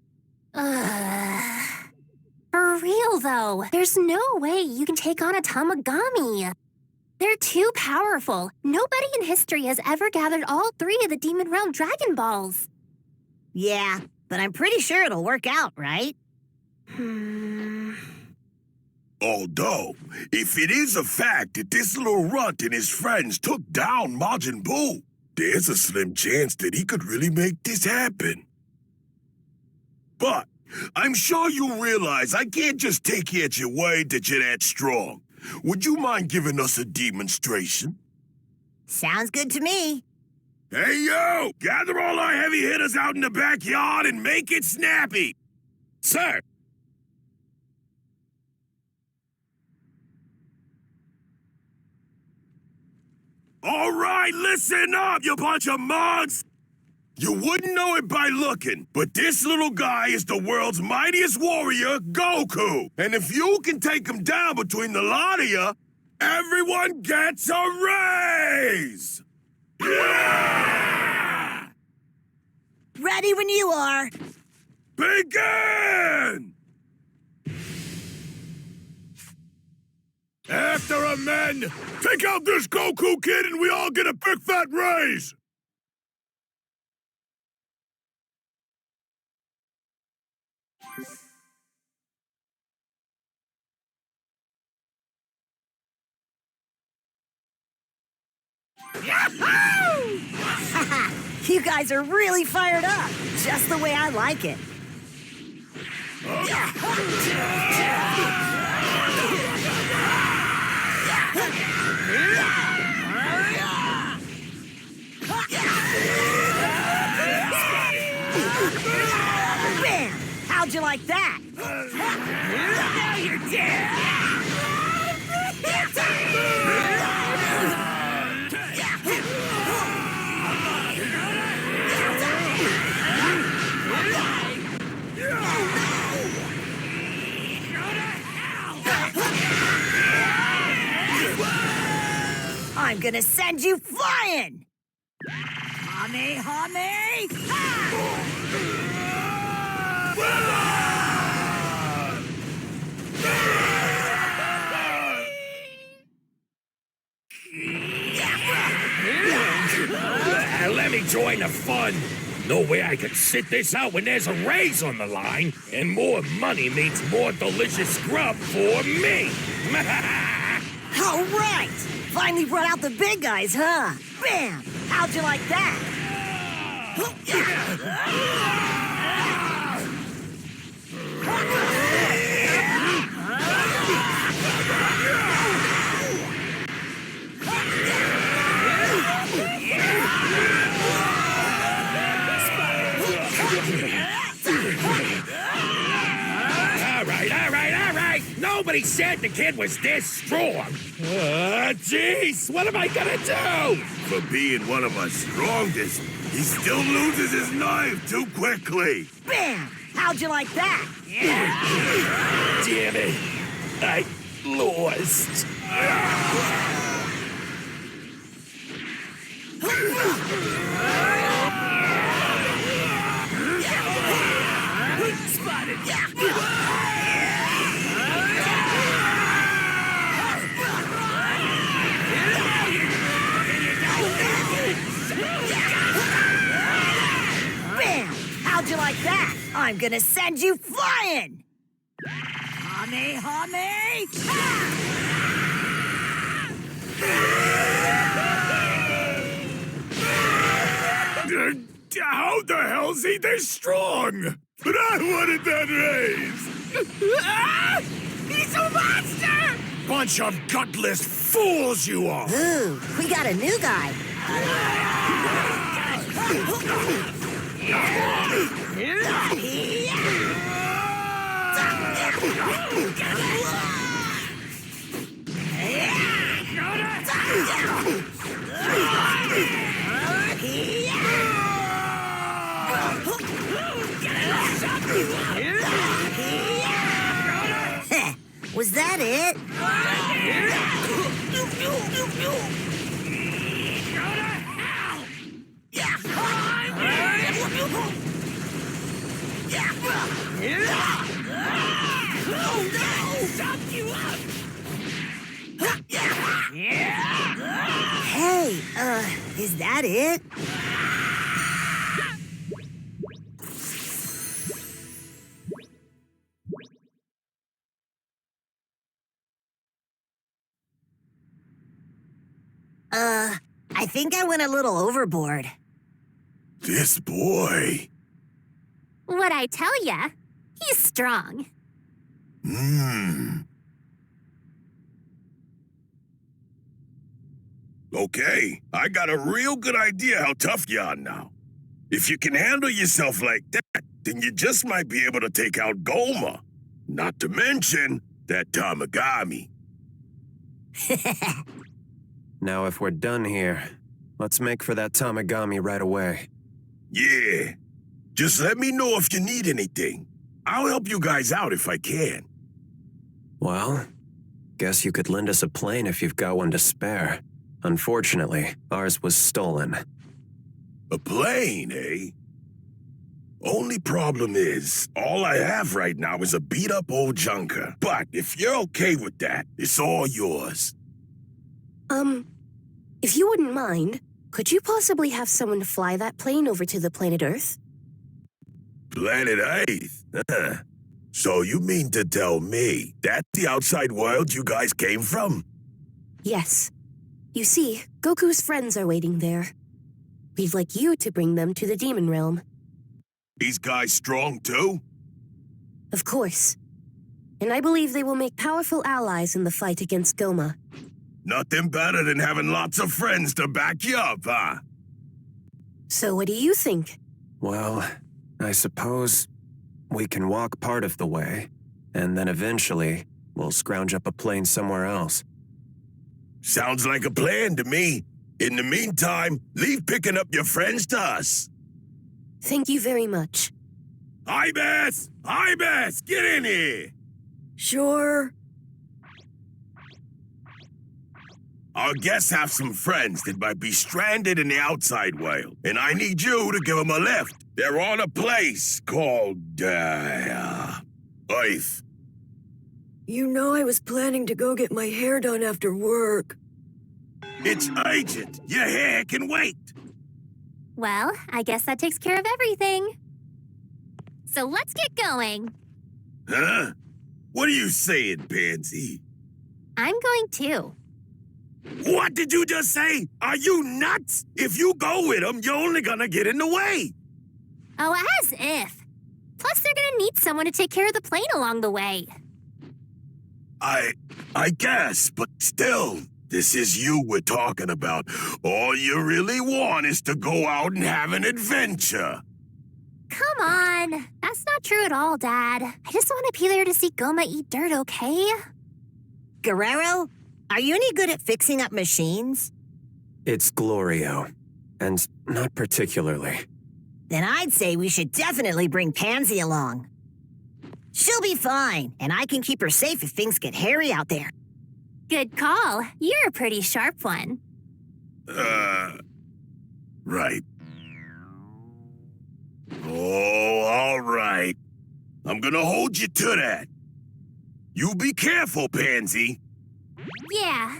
For real, though, there's no way you can take on a Tamagami. They're too powerful. Nobody in history has ever gathered all 3 of the Demon Realm Dragon Balls. Yeah, but I'm pretty sure it'll work out, right? Although, if it is a fact that this little runt and his friends took down Majin Buu, there's a slim chance that he could really make this happen. But I'm sure you realize I can't just take you at your word that you're that strong. Would you mind giving us a demonstration? Sounds good to me. Hey, yo! Gather all our heavy hitters out in the backyard and make it snappy! Sir! All right, listen up, you bunch of mugs! You wouldn't know it by looking, but this little guy is the world's mightiest warrior, Goku. And if you can take him down between the lot of you, everyone gets a raise! Yeah! Ready when you are. Begin! After a men, take out this Goku kid and we all get a big fat raise! You guys are really fired up, just the way I like it. Bam! How'd you like that? Now you're dead! I'm gonna send you flying! Hame, hame! Let me join the fun. No way I could sit this out when there's a raise on the line, and more money means more delicious grub for me. All right! Finally brought out the big guys, huh? Bam! How'd you like that? All right. Nobody said the kid was this strong. Jeez, what am I gonna do? For being one of our strongest, he still loses his knife too quickly. Bam! How'd you like that? Damn it. I lost. Spotted. Bam! How'd you like that? I'm gonna send you flying! How the hell's he this strong? But I wanted that raise! He's a monster! Bunch of gutless fools you are! Ooh, we got a new guy. Was that it? Hey, is that it? I think I went a little overboard. This boy. What'd I tell ya? He's strong. Okay, I got a real good idea how tough you are now. If you can handle yourself like that, then you just might be able to take out Goma. Not to mention that Tamagami. Now, if we're done here, let's make for that Tamagami right away. Yeah. Just let me know if you need anything. I'll help you guys out if I can. Well, guess you could lend us a plane if you've got one to spare. Unfortunately, ours was stolen. A plane, eh? Only problem is, all I have right now is a beat-up old junker. But if you're okay with that, it's all yours. If you wouldn't mind, could you possibly have someone fly that plane over to the planet Earth? Planet Earth? So you mean to tell me that's the outside world you guys came from? Yes. You see, Goku's friends are waiting there. We'd like you to bring them to the Demon Realm. These guys strong too? Of course. And I believe they will make powerful allies in the fight against Goma. Nothing better than having lots of friends to back you up, huh? So what do you think? Well, I suppose we can walk part of the way, and then eventually we'll scrounge up a plane somewhere else. Sounds like a plan to me. In the meantime, leave picking up your friends to us. Thank you very much. Ibis! Ibis! Get in here! Sure. Our guests have some friends that might be stranded in the outside world, and I need you to give them a lift. They're on a place called, Earth. You know I was planning to go get my hair done after work. It's urgent. Your hair can wait. Well, I guess that takes care of everything. So let's get going. Huh? What are you saying, Pansy? I'm going too. What did you just say? Are you nuts? If you go with them, you're only gonna get in the way. Oh, as if. Plus, they're gonna need someone to take care of the plane along the way. I guess, but still, this is you we're talking about. All you really want is to go out and have an adventure. Come on. That's not true at all, Dad. I just want to be there to see Goma eat dirt, okay? Guerrero, are you any good at fixing up machines? It's Glorio, and not particularly. Then I'd say we should definitely bring Pansy along. She'll be fine, and I can keep her safe if things get hairy out there. Good call. You're a pretty sharp one. Right. Oh, all right. I'm gonna hold you to that. You be careful, Pansy. Yeah.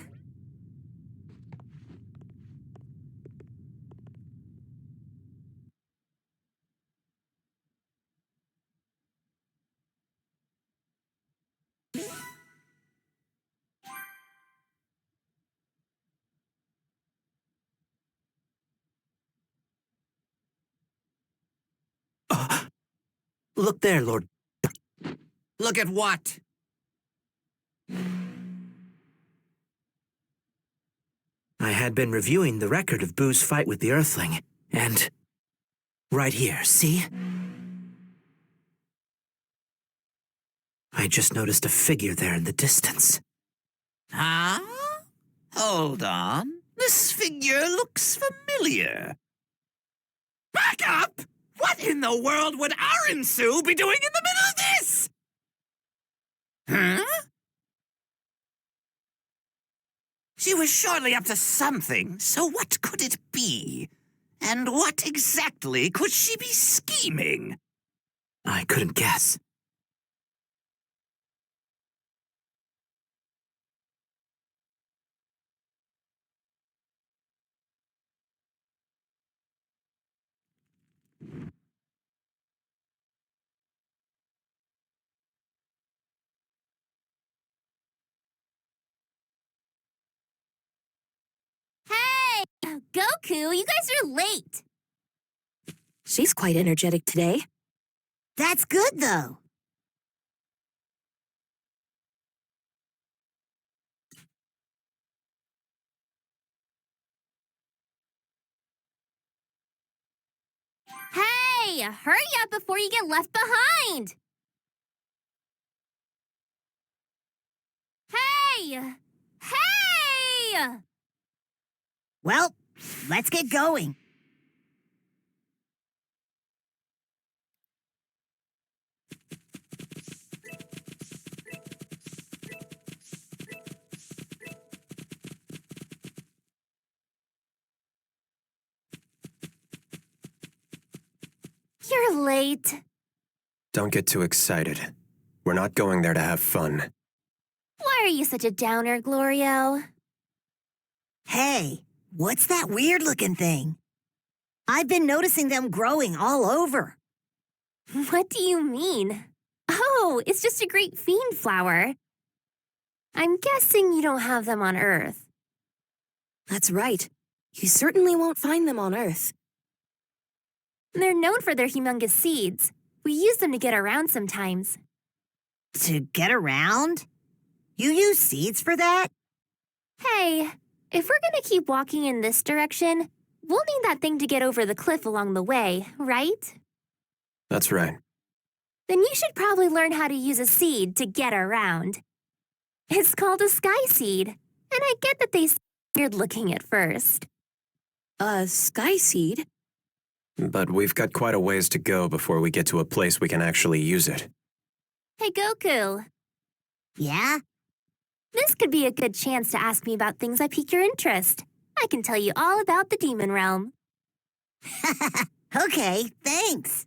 Look there, Lord. Look at what? I had been reviewing the record of Boo's fight with the Earthling, and... right here, see? I just noticed a figure there in the distance. Huh? Hold on. This figure looks familiar. Back up! What in the world would Arinsu be doing in the middle of this? Huh? She was surely up to something, so what could it be? And what exactly could she be scheming? I couldn't guess. Hey! Goku, you guys are late! She's quite energetic today. That's good, though. Hey! Hurry up before you get left behind! Hey! Hey! Well, let's get going. You're late. Don't get too excited. We're not going there to have fun. Why are you such a downer, Glorio? Hey, what's that weird-looking thing? I've been noticing them growing all over. What do you mean? Oh, it's just a great fiend flower. I'm guessing you don't have them on Earth. That's right. You certainly won't find them on Earth. They're known for their humongous seeds. We use them to get around sometimes. To get around? You use seeds for that? Hey, if we're gonna keep walking in this direction, we'll need that thing to get over the cliff along the way, right? That's right. Then you should probably learn how to use a seed to get around. It's called a sky seed, and I get that they seem weird looking at first. A sky seed? But we've got quite a ways to go before we get to a place we can actually use it. Hey, Goku. Yeah? This could be a good chance to ask me about things that pique your interest. I can tell you all about the Demon Realm. Okay, thanks.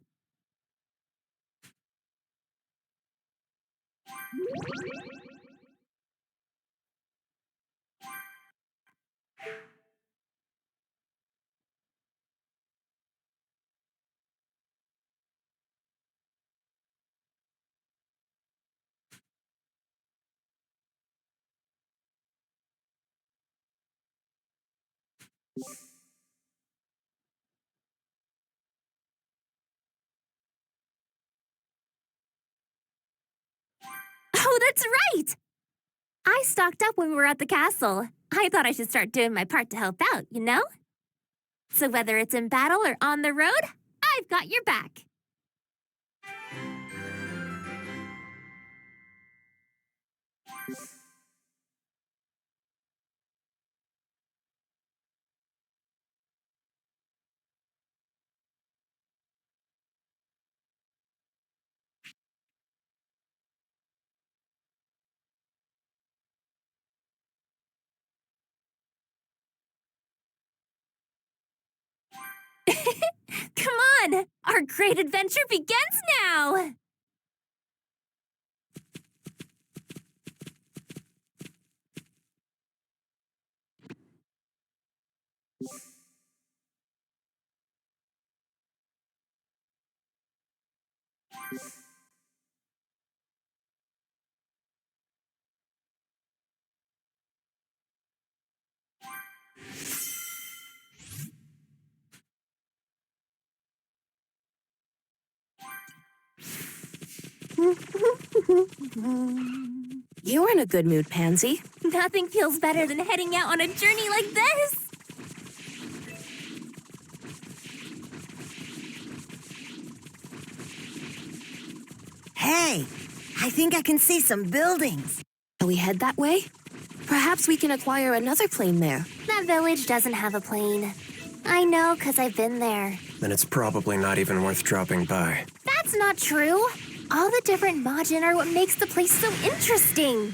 Oh, that's right! I stocked up when we were at the castle. I thought I should start doing my part to help out, you know? So whether it's in battle or on the road, I've got your back. Come on! Our great adventure begins now! You were in a good mood, Pansy. Nothing feels better than heading out on a journey like this. Hey, I think I can see some buildings. Shall we head that way? Perhaps we can acquire another plane there. That village doesn't have a plane. I know, because I've been there. Then it's probably not even worth dropping by. That's not true. All the different Majin are what makes the place so interesting.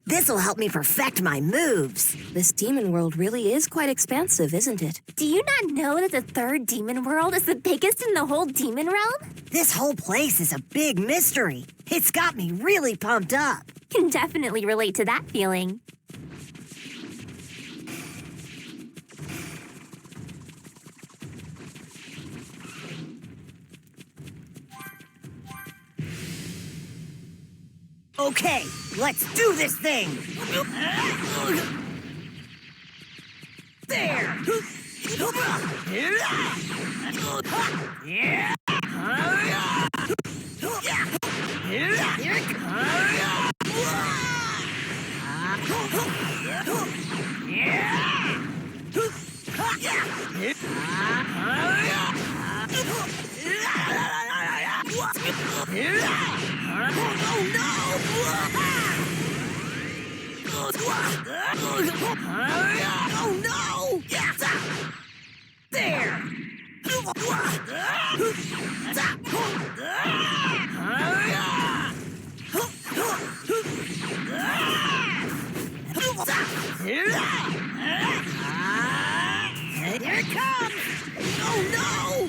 This'll help me perfect my moves. This demon world really is quite expansive, isn't it? Do you not know that the third demon world is the biggest in the whole demon realm? This whole place is a big mystery. It's got me really pumped up. Can definitely relate to that feeling. Okay, let's do this thing! There! Oh no! There! Here it comes! Oh no!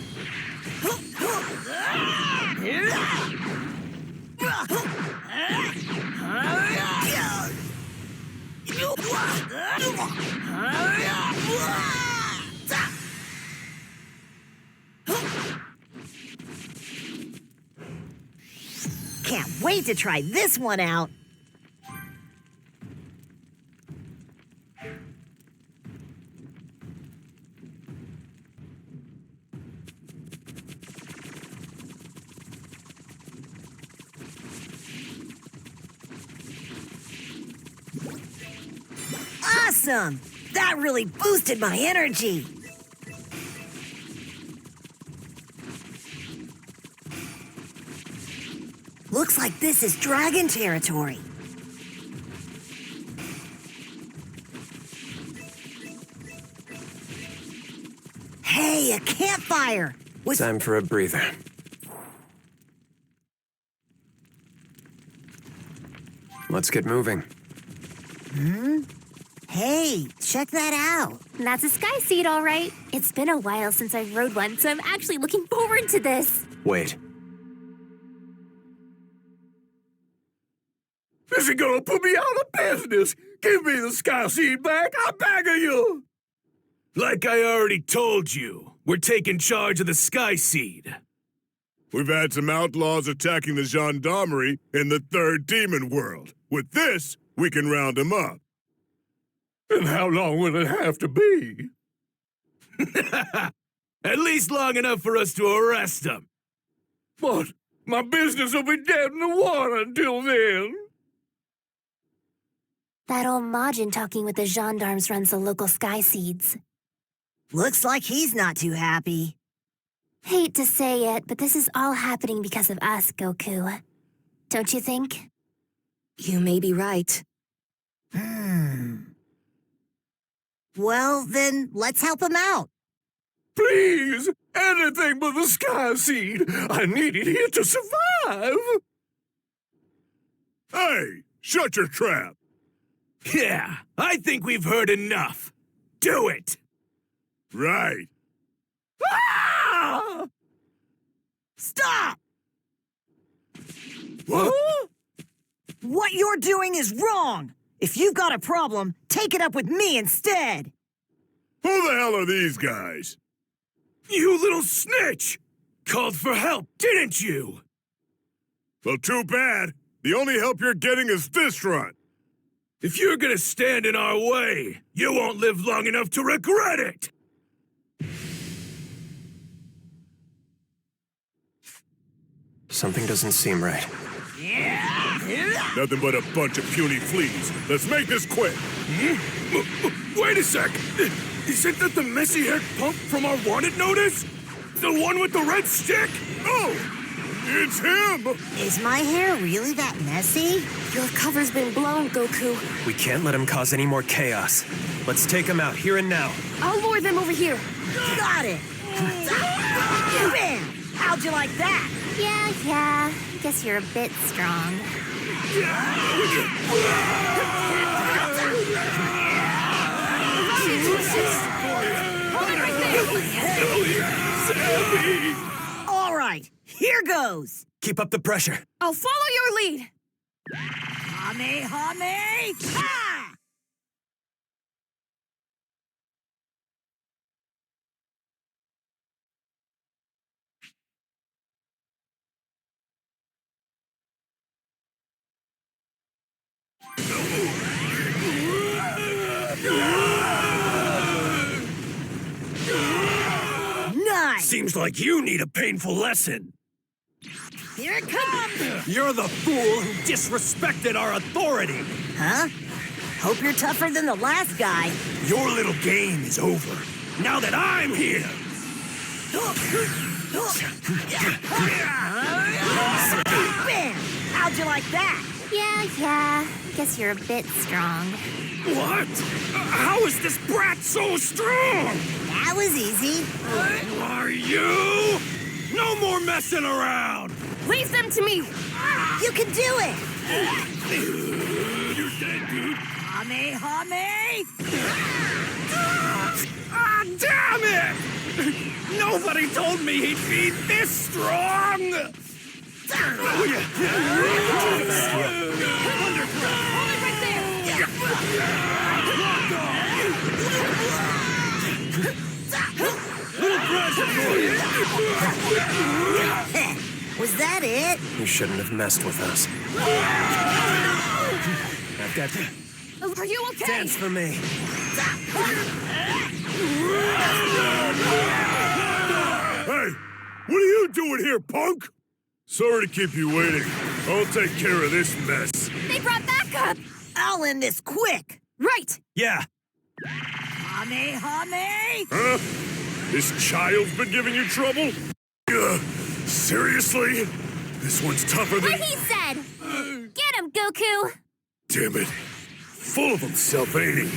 Can't wait to try this one out. Awesome! That really boosted my energy. Looks like this is dragon territory. Hey, a campfire! Time for a breather. Let's get moving. Hey, check that out. That's a sky seed, all right. It's been a while since I rode one, so I'm actually looking forward to this. Wait. This is gonna put me out of business. Give me the sky seed back. I beg of you. Like I already told you, we're taking charge of the sky seed. We've had some outlaws attacking the gendarmerie in the third demon world. With this, we can round them up. And how long will it have to be? At least long enough for us to arrest them. But my business will be dead in the water until then. That old Majin talking with the gendarmes runs the local sky seeds. Looks like he's not too happy. Hate to say it, but this is all happening because of us, Goku. Don't you think? You may be right. Well, then, let's help him out. Please, anything but the sky seed. I need it here to survive. Hey, shut your trap. Yeah, I think we've heard enough. Do it! Right. Ah! Stop! What? What you're doing is wrong. If you've got a problem, take it up with me instead. Who the hell are these guys? You little snitch! called for help, didn't you? Well, too bad. The only help you're getting is this run. If you're gonna stand in our way, you won't live long enough to regret it! Something doesn't seem right. Nothing but a bunch of puny fleas. Let's make this quick. Wait a sec! Isn't that the messy-haired punk from our wanted notice? The one with the red stick? Oh! It's him! Is my hair really that messy? Your cover's been blown, Goku. We can't let him cause any more chaos. Let's take him out, here and now. I'll lure them over here. Got it! Bam! How'd you like that? Yeah. Guess you're a bit strong. All right, here goes. Keep up the pressure. I'll follow your lead. Hame! Ha! Nice! Seems like you need a painful lesson. Here it comes! You're the fool who disrespected our authority. Huh? Hope you're tougher than the last guy. Your little game is over. Now that I'm here. Bam! How'd you like that? Yeah. Guess you're a bit strong. What? How is this brat so strong? That was easy. Who are you? No more messing around! Leave them to me. You can do it! You're dead, dude. Hame! Ah, damn it! Nobody told me he'd be this strong! Hold it right there. Was that it? You shouldn't have messed with us. I've got to Are you okay? dance for me. Hey, what are you doing here, punk? Sorry to keep you waiting. I'll take care of this mess. They brought backup! I'll end this quick. Right. Yeah. Hame! Huh? This child's been giving you trouble? Seriously? This one's tougher than... What he said! Get him, Goku! Damn it. Full of himself, ain't he?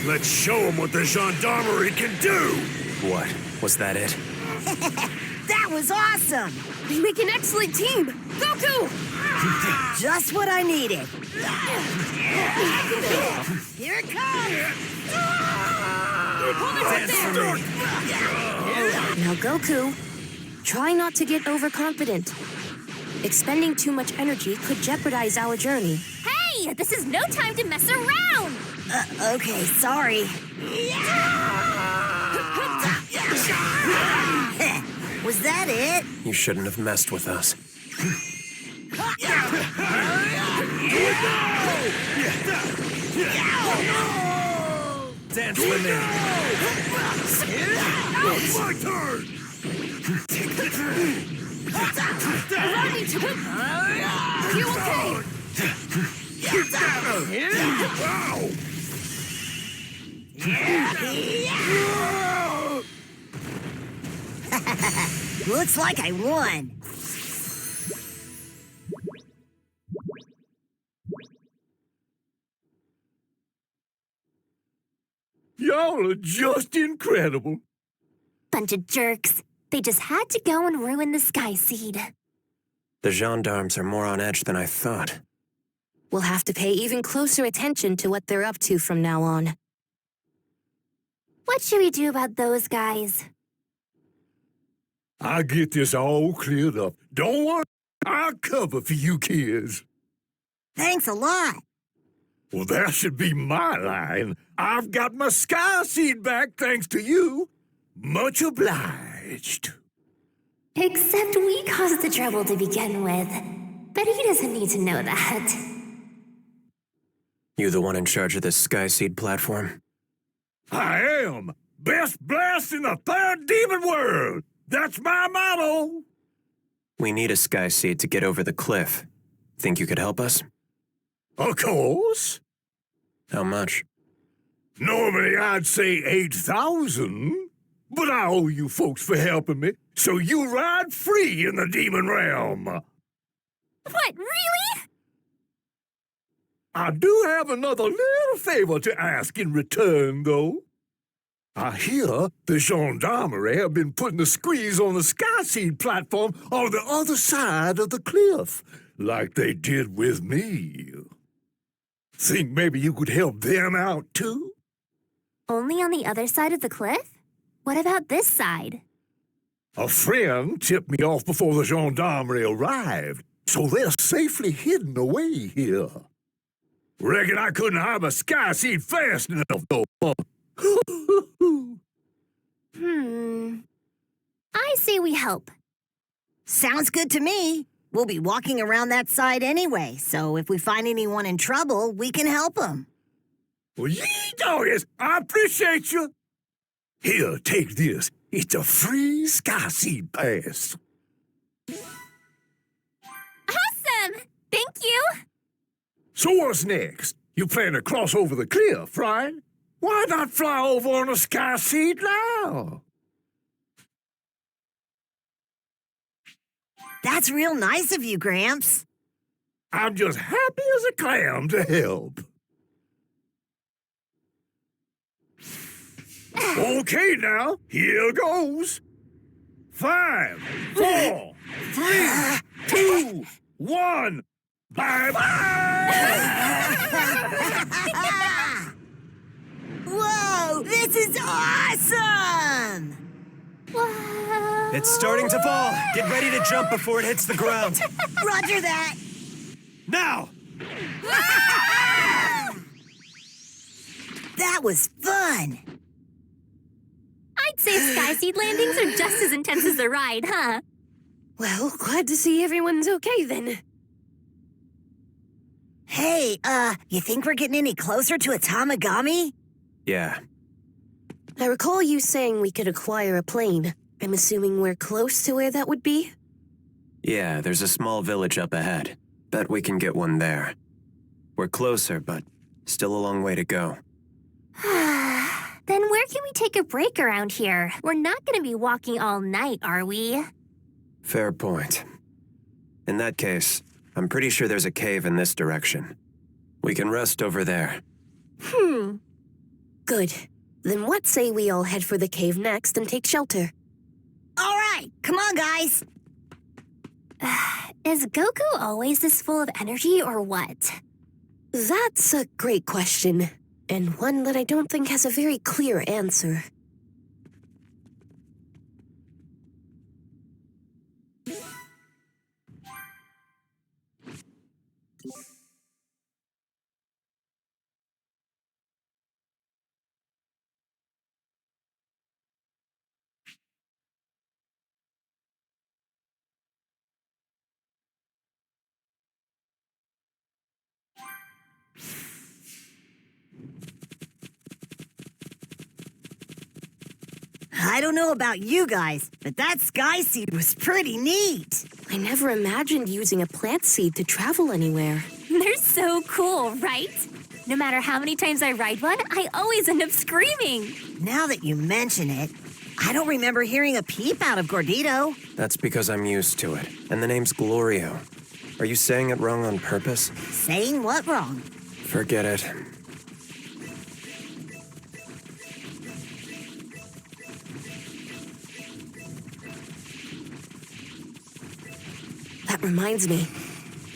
Let's show him what the gendarmerie can do! What? Was that it? That was awesome! We make an excellent team. Goku! Just what I needed. Here it comes! Hold it right there. Now, Goku, try not to get overconfident. Expending too much energy could jeopardize our journey. Hey! This is no time to mess around! Okay, sorry. Was that it? You shouldn't have messed with us. Dance with me. My turn! Allow me to... Are you okay? Looks like I won. Y'all are just incredible. Bunch of jerks. They just had to go and ruin the Sky Seed. The gendarmes are more on edge than I thought. We'll have to pay even closer attention to what they're up to from now on. What should we do about those guys? I'll get this all cleared up. Don't worry. I'll cover for you kids. Thanks a lot. Well, that should be my line. I've got my Sky Seed back thanks to you. Much obliged. Except we caused the trouble to begin with. But he doesn't need to know that. You the one in charge of this Skyseed platform? I am! Best blast in the third demon world! That's my motto! We need a Skyseed to get over the cliff. Think you could help us? Of course! How much? Normally I'd say 8,000, but I owe you folks for helping me, so you ride free in the demon realm. What, really? I do have another little favor to ask in return, though. I hear the gendarmerie have been putting the squeeze on the Skyseed platform on the other side of the cliff, like they did with me. Think maybe you could help them out, too? Only on the other side of the cliff? What about this side? A friend tipped me off before the gendarmerie arrived, so they're safely hidden away here. Reckon I couldn't hide my Skyseed fast enough, though. I say we help. Sounds good to me. We'll be walking around that side anyway, so if we find anyone in trouble, we can help them. Well, yee doggies, I appreciate you. Here, take this. It's a free Skyseed pass. Awesome! Thank you! So what's next? You plan to cross over the cliff, right? Why not fly over on a Skyseed now? That's real nice of you, Gramps. I'm just happy as a clam to help. Okay, now, here goes. 5, 4, 3, 2, 1. Bye-bye! Whoa, this is awesome! Whoa. It's starting to fall. Get ready to jump before it hits the ground. Roger that. Now! That was fun. I'd say Skyseed landings are just as intense as the ride, huh? Well, glad to see everyone's okay then. Hey, you think we're getting any closer to a Tamagami? Yeah. I recall you saying we could acquire a plane. I'm assuming we're close to where that would be? Yeah, there's a small village up ahead. Bet we can get one there. We're closer, but still a long way to go. Then where can we take a break around here? We're not going to be walking all night, are we? Fair point. In that case, I'm pretty sure there's a cave in this direction. We can rest over there. Good. Then what say we all head for the cave next and take shelter? All right, come on, guys. Is Goku always this full of energy or what? That's a great question, and one that I don't think has a very clear answer. I don't know about you guys, but that Skyseed was pretty neat. I never imagined using a plant seed to travel anywhere. They're so cool, right? No matter how many times I ride one, I always end up screaming. Now that you mention it, I don't remember hearing a peep out of Gordito. That's because I'm used to it. And the name's Glorio. Are you saying it wrong on purpose? Saying what wrong? Forget it. That reminds me.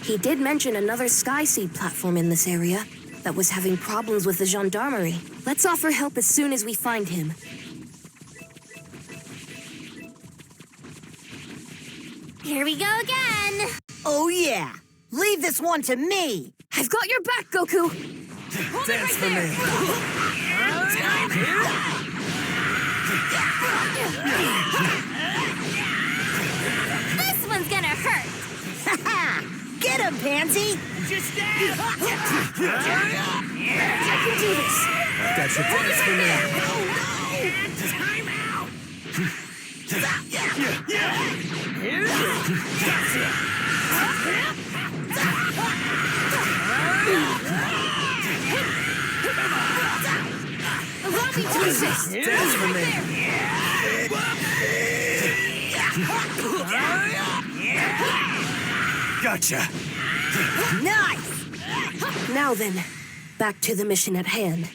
He did mention another Skyseed platform in this area that was having problems with the gendarmerie. Let's offer help as soon as we find him. Here we go again. Oh, yeah. Leave this one to me. I've got your back, Goku. Dance for me. him, Pansy! Just I can do this. I've got your dance for me. Time out! Allow me to assist. Dance for me. Gotcha. Nice! Now then, back to the mission at hand.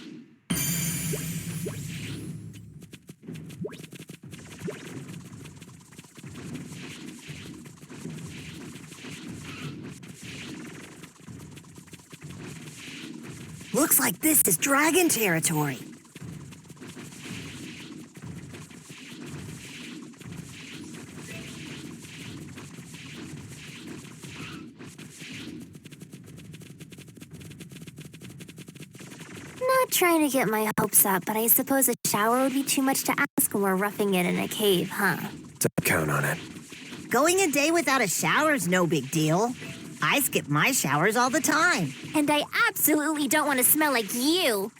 Looks like this is dragon territory. Not trying to get my hopes up, but I suppose a shower would be too much to ask when we're roughing it in a cave, huh? Don't count on it. Going a day without a shower's no big deal. I skip my showers all the time. And I absolutely don't want to smell like you.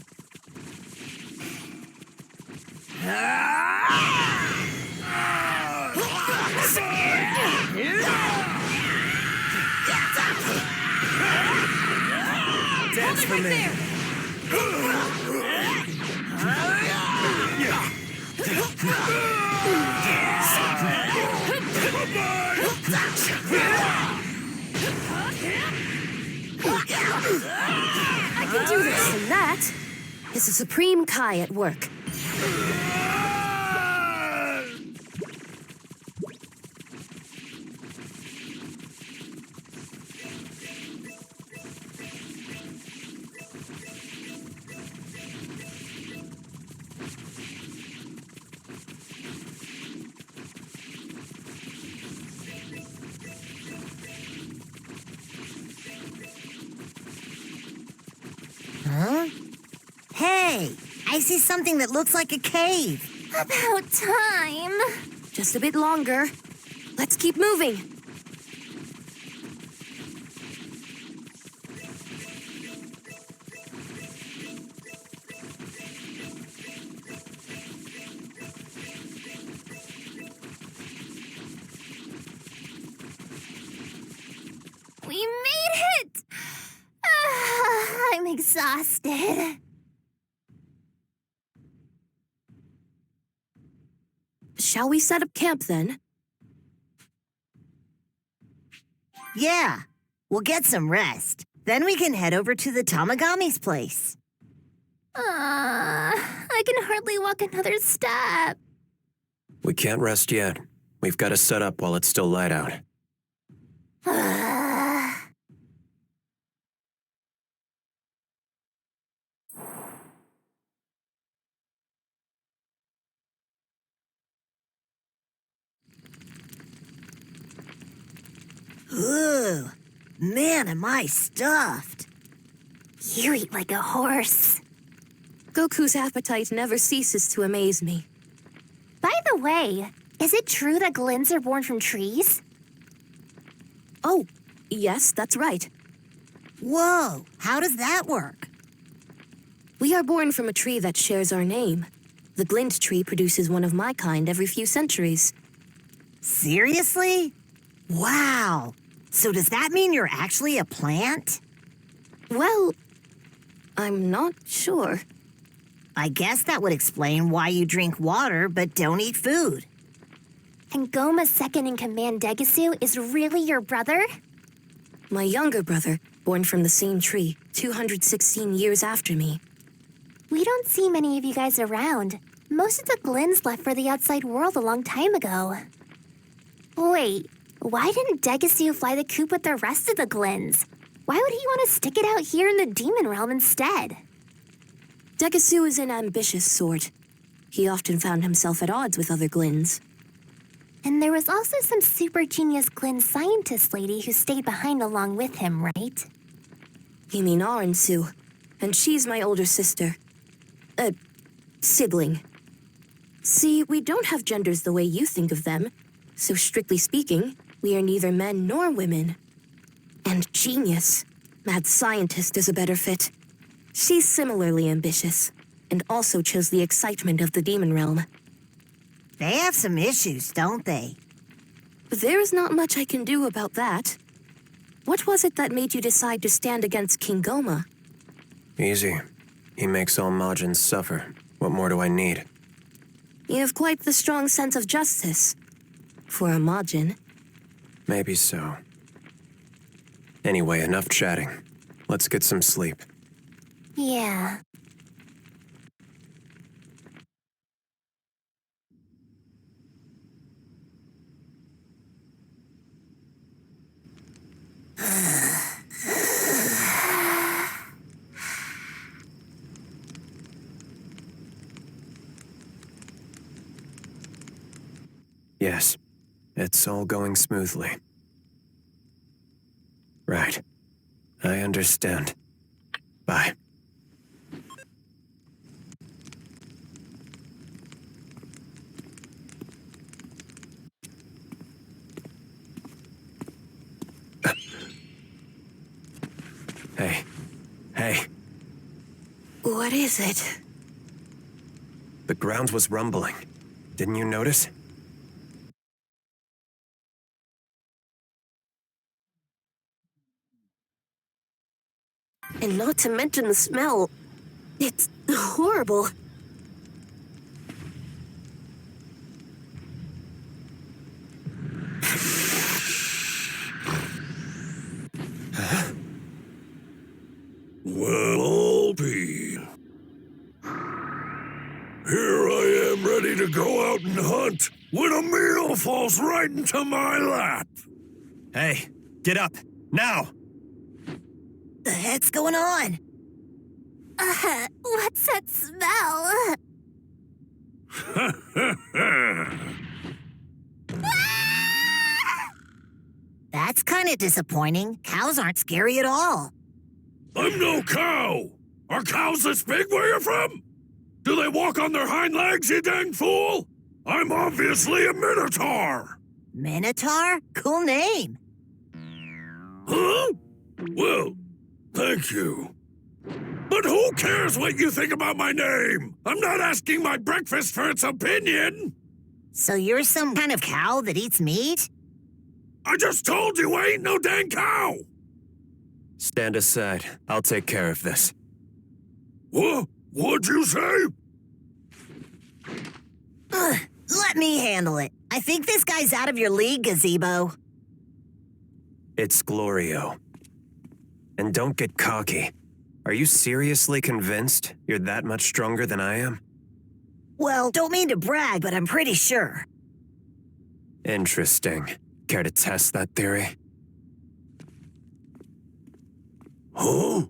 Dance for me. I can do this, and that is the Supreme Kai at work. Huh? Hey, I see something that looks like a cave. About time. Just a bit longer. Let's keep moving. We made it! I'm exhausted. Shall we set up camp then? Yeah, we'll get some rest. Then we can head over to the Tamagami's place. I can hardly walk another step. We can't rest yet. We've got to set up while it's still light out. Ooh, man, am I stuffed. You eat like a horse. Goku's appetite never ceases to amaze me. By the way, is it true that glins are born from trees? Oh, yes, that's right. Whoa, how does that work? We are born from a tree that shares our name. The glint tree produces one of my kind every few centuries. Seriously? Wow. So does that mean you're actually a plant? Well, I'm not sure. I guess that would explain why you drink water but don't eat food. And Goma's second in command, Degasu, is really your brother? My younger brother, born from the same tree, 216 years after me. We don't see many of you guys around. Most of the glins left for the outside world a long time ago. Wait, why didn't Degasu fly the coop with the rest of the glins? Why would he want to stick it out here in the demon realm instead? Degasu is an ambitious sort. He often found himself at odds with other glins. And there was also some super genius glin scientist lady who stayed behind along with him, right? You mean Arensu, and she's my older sister. Sibling. See, we don't have genders the way you think of them, so strictly speaking, we are neither men nor women. And genius. Mad scientist is a better fit. She's similarly ambitious, and also chose the excitement of the demon realm. They have some issues, don't they? There's not much I can do about that. What was it that made you decide to stand against King Goma? Easy. He makes all Majins suffer. What more do I need? You have quite the strong sense of justice. For a Majin. Maybe so. Anyway, enough chatting. Let's get some sleep. Yeah. Yes, it's all going smoothly. Right. I understand. Bye. Hey. Hey. What is it? The ground was rumbling. Didn't you notice? And not to mention the smell. It's horrible. Well, I'll be. Here I am ready to go out and hunt when a meal falls right into my lap. Hey, get up, now! The heck's going on? What's that smell? That's kind of disappointing. Cows aren't scary at all. I'm no cow! Are cows this big where you're from? Do they walk on their hind legs, you dang fool? I'm obviously a minotaur! Minotaur? Cool name. Huh? Well, thank you. But who cares what you think about my name? I'm not asking my breakfast for its opinion! So you're some kind of cow that eats meat? I just told you I ain't no dang cow! Stand aside. I'll take care of this. What'd you say? Let me handle it. I think this guy's out of your league, Gazebo. It's Glorio. And don't get cocky. Are you seriously convinced you're that much stronger than I am? Well, don't mean to brag, but I'm pretty sure. Interesting. Care to test that theory? Huh?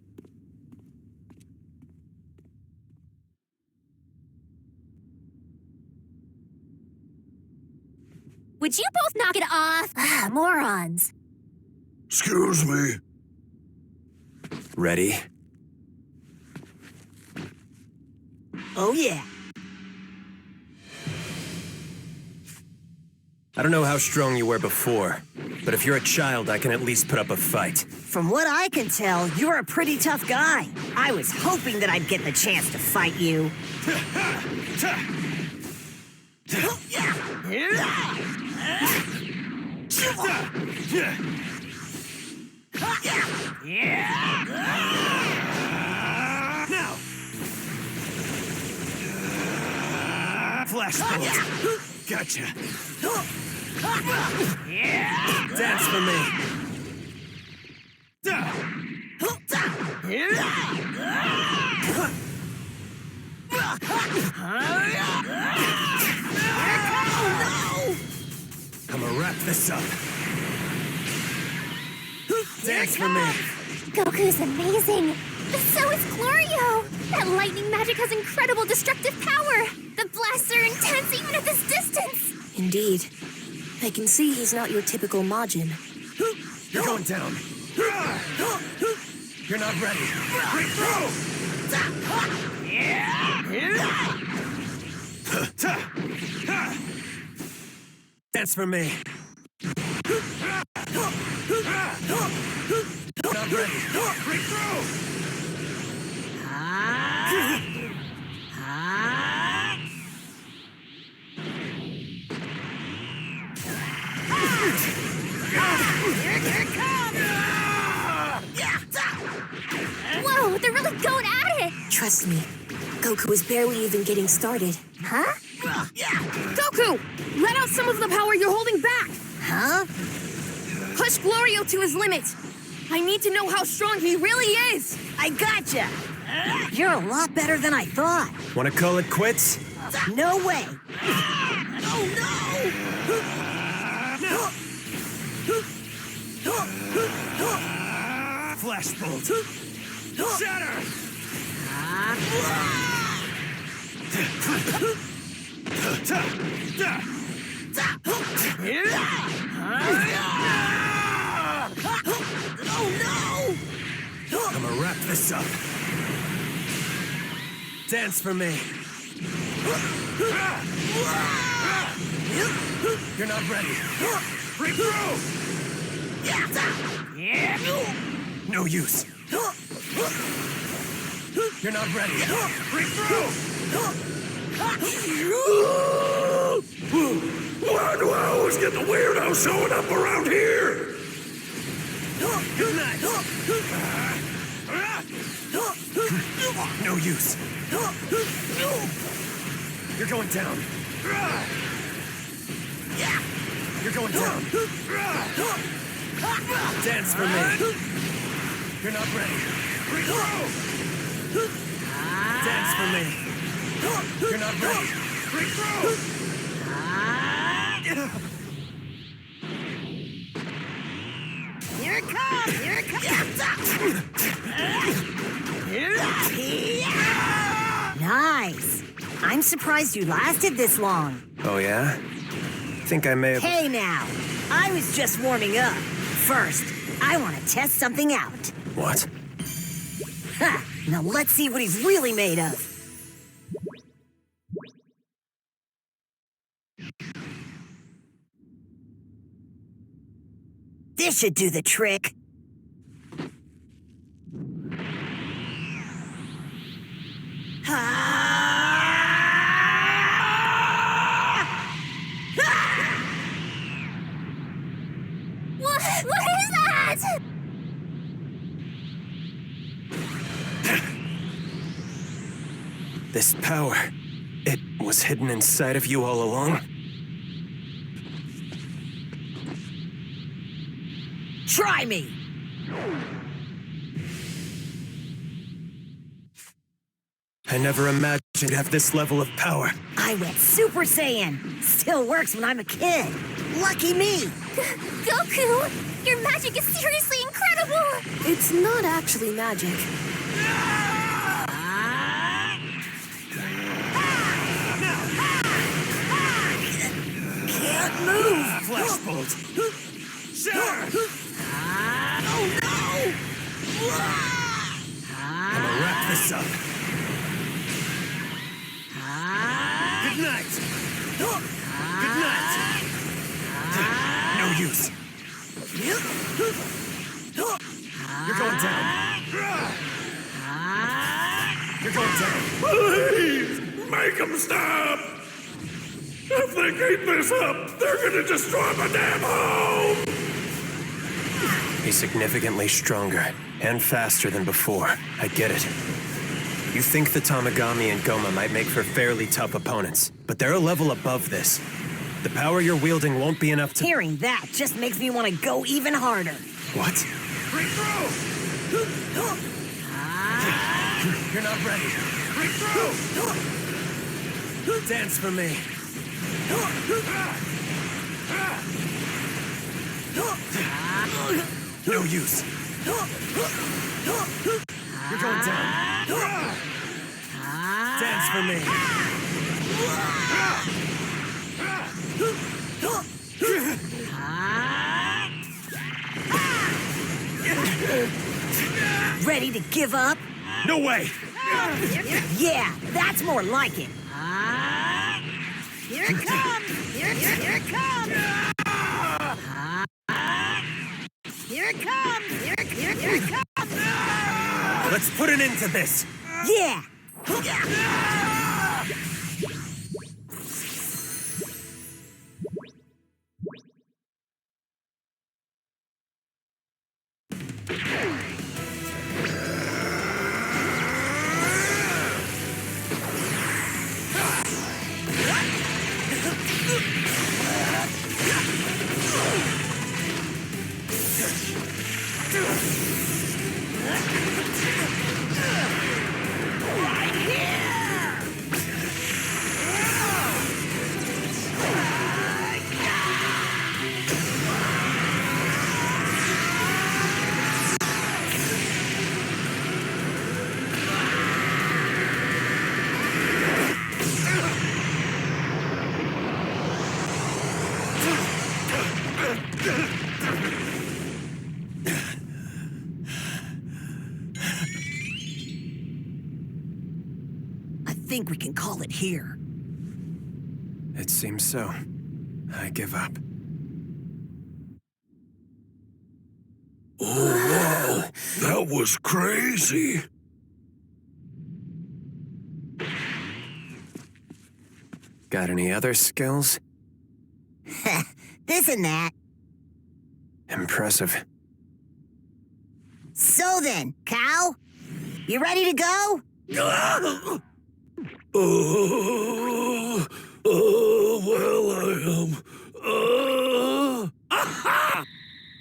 Would you both knock it off? Morons. Excuse me. Ready? Oh, yeah. I don't know how strong you were before, but if you're a child, I can at least put up a fight. From what I can tell, you're a pretty tough guy. I was hoping that I'd get the chance to fight you. Now! Flash bolt. Gotcha. Dance for me. I'm gonna wrap this up. Dance for me. Goku's amazing. But so is Glorio. That lightning magic has incredible destructive power. The blasts are intense even at this distance. Indeed. I can see he's not your typical Majin. You're going down. You're not ready. Break through! Dance for me. Not ready. Break through! Whoa, they're really going at it! Trust me, Goku is barely even getting started. Huh? Goku! Let out some of the power you're holding back! Huh? Push Glorio to his limit! I need to know how strong he really is! I gotcha! You're a lot better than I thought. Wanna call it quits? No way! Flashbolt! Shatter! I'm gonna wrap this up. Dance for me. You're not ready. Break through! No use. You're not ready. Break through! Why do I always get the weirdo showing up around here? Good night. No use. You're going down. You're going down. Dance for me. You're not ready. Break through! Dance for me. You're not ready. Break through! Here it comes! Here it comes! Nice! I'm surprised you lasted this long. Oh, yeah? Think I may have... Hey now! I was just warming up. First, I want to test something out. What? Ha! Now let's see what he's really made of. This should do the trick. What is that? This power, it was hidden inside of you all along? Try me! I never imagined you'd have this level of power. I went Super Saiyan. Still works when I'm a kid. Lucky me! Goku, your magic is seriously incredible! It's not actually magic. Can't move! Flashbolt! Shatter! Oh no! I'm gonna wrap this up. Good night! Good night! No use. You're going down. You're going down. Please! Make them stop! If they keep this up, they're gonna destroy my damn home! He's significantly stronger and faster than before. I get it. You think the Tamagami and Goma might make for fairly tough opponents, but they're a level above this. The power you're wielding won't be enough to— Hearing that just makes me want to go even harder. What? Break through! You're not ready. Break through! Dance for me. No use. You're going down. Dance for me. Ready to give up? No way! Yeah, that's more like it. Here it comes! Here it comes! Let's put an end to this. Yeah! I think we can call it here. It seems so. I give up. Oh, wow! That was crazy! Got any other skills? This and that. Impressive. So then, Cow, you ready to go? Well, I am. Aha!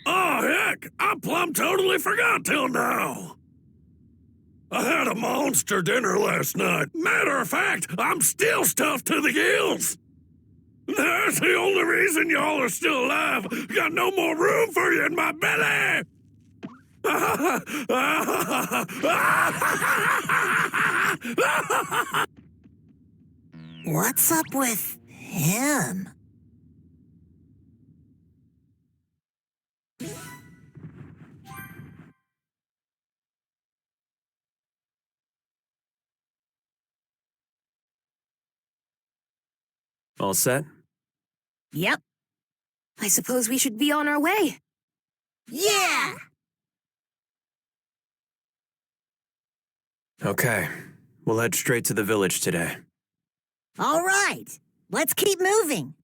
Oh, heck! I plumb totally forgot till now. I had a monster dinner last night. Matter of fact, I'm still stuffed to the gills. That's the only reason y'all are still alive. Got no more room for you in my belly. What's up with him? All set? Yep. I suppose we should be on our way. Yeah! Okay. We'll head straight to the village today. All right. Let's keep moving.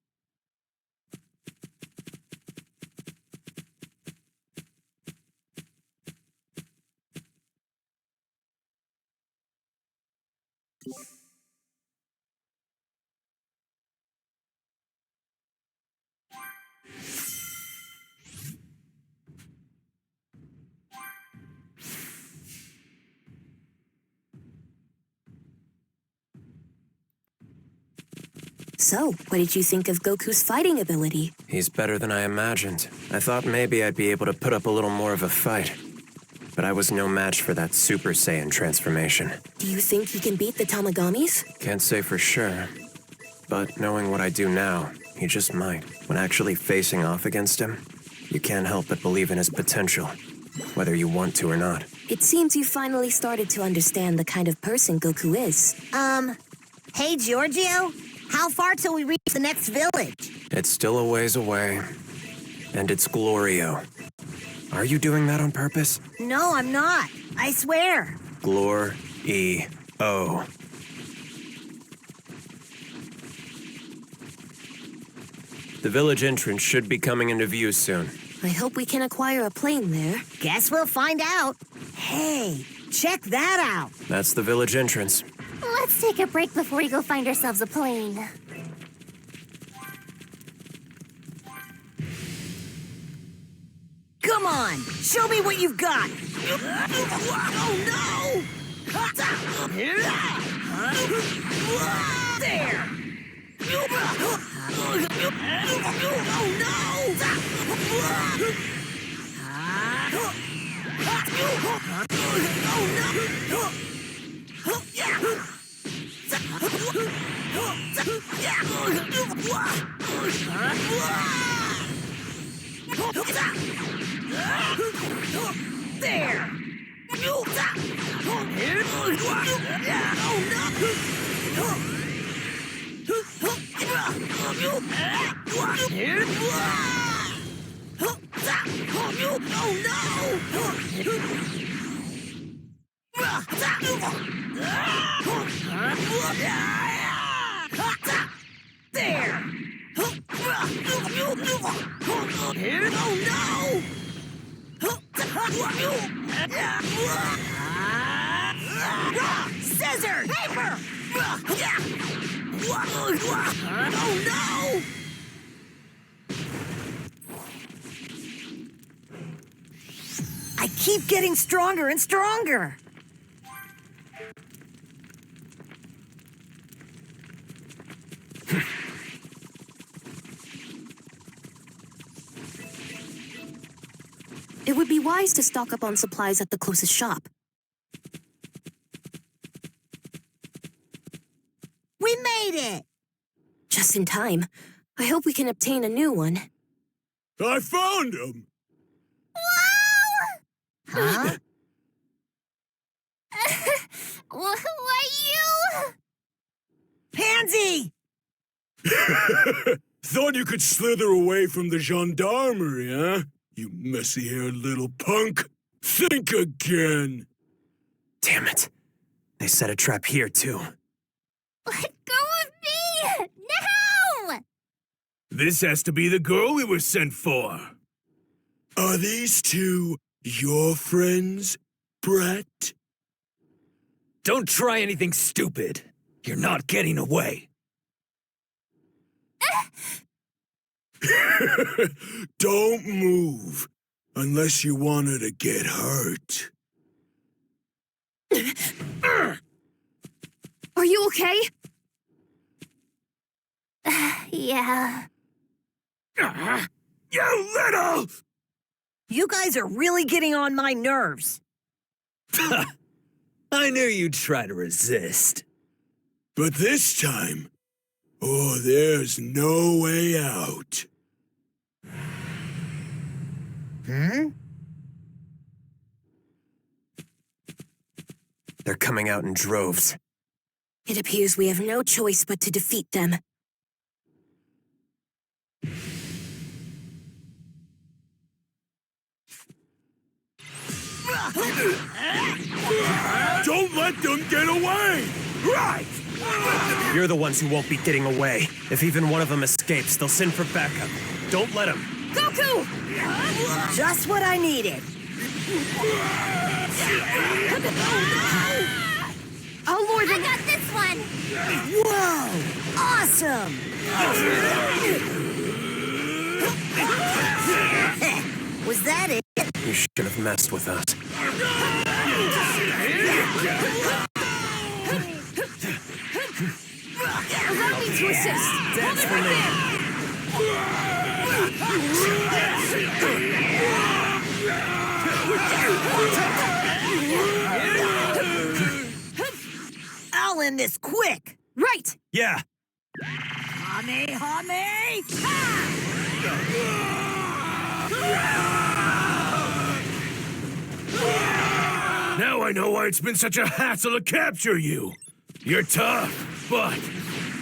So, what did you think of Goku's fighting ability? He's better than I imagined. I thought maybe I'd be able to put up a little more of a fight. But I was no match for that Super Saiyan transformation. Do you think he can beat the Tamagamis? Can't say for sure. But knowing what I do now, he just might. When actually facing off against him, you can't help but believe in his potential, whether you want to or not. It seems you finally started to understand the kind of person Goku is. Hey, Giorgio? How far till we reach the next village? It's still a ways away. And it's Glorio. Are you doing that on purpose? No, I'm not. I swear. Glor-E-O. The village entrance should be coming into view soon. I hope we can acquire a plane there. Guess we'll find out. Hey, check that out. That's the village entrance. Let's take a break before we go find ourselves a plane. Come on, show me what you've got. Oh, no! There! Oh, There! Oh, no! There! Oh no! Scissor! Paper! Oh no! I keep getting stronger and stronger. It would be wise to stock up on supplies at the closest shop. We made it! Just in time. I hope we can obtain a new one. I found him! Huh? Why you? Pansy! Thought you could slither away from the gendarmerie, huh? You messy-haired little punk. Think again. Damn it. They set a trap here, too. Let go of me! Now! This has to be the girl we were sent for. Are these two your friends, Brett? Don't try anything stupid. You're not getting away. Don't move, unless you want her to get hurt. Are you okay? Yeah. You little! You guys are really getting on my nerves. I knew you'd try to resist. But this time, oh, there's no way out. They're coming out in droves. It appears we have no choice but to defeat them. Don't let them get away! Right! You're the ones who won't be getting away. If even one of them escapes, they'll send for backup. Don't let them. Goku! Just what I needed. Oh, Lord, I got this one! Whoa! Awesome! Was that it? You should have messed with us. Allow me to assist. Dance for me. I'll end this quick. Right. Yeah. Hame, hame, Now I know why it's been such a hassle to capture you. You're tough, but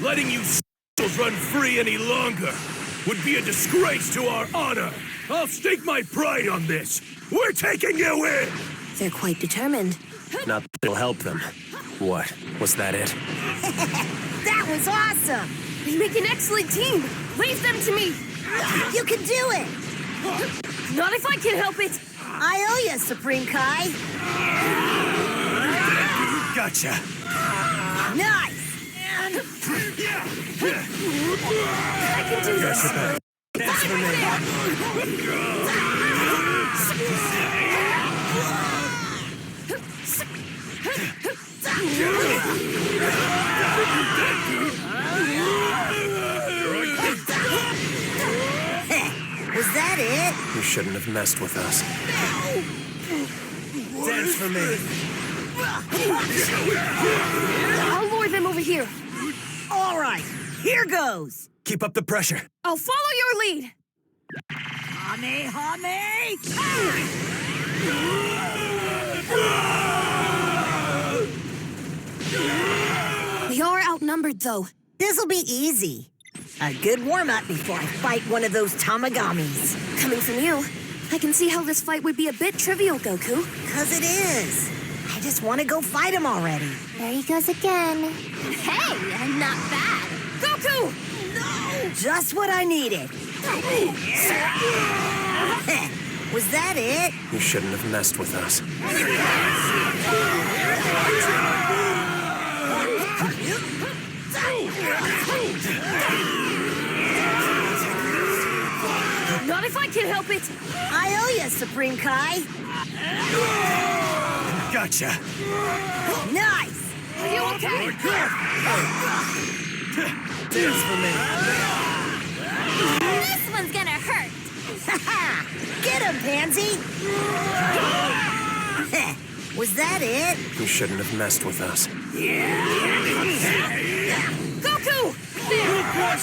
letting you s***s run free any longer would be a disgrace to our honor. I'll stake my pride on this. We're taking you in! They're quite determined. Not that it'll help them. What? Was that it? That was awesome! We make an excellent team. Leave them to me. You can do it! Not if I can help it. I owe you, Supreme Kai. Gotcha. Nice! I can do this. Gotcha back. Dance for me. Was that it? You shouldn't have messed with us. Dance for me. I'll lure them over here. All right, here goes. Keep up the pressure. I'll follow your lead. Hame, hame! We are outnumbered, though. This'll be easy. A good warm-up before I fight one of those Tamagamis. Coming from you, I can see how this fight would be a bit trivial, Goku. 'Cause it is. I just want to go fight him already. There he goes again. Hey, not bad. Goku! No! Just what I needed. Was that it? You shouldn't have messed with us. Not if I can help it. I owe you, Supreme Kai. Gotcha. Nice. Are you okay? Dance for me. This one's gonna hurt. Get him, Pansy. Was that it? You shouldn't have messed with us. Goku!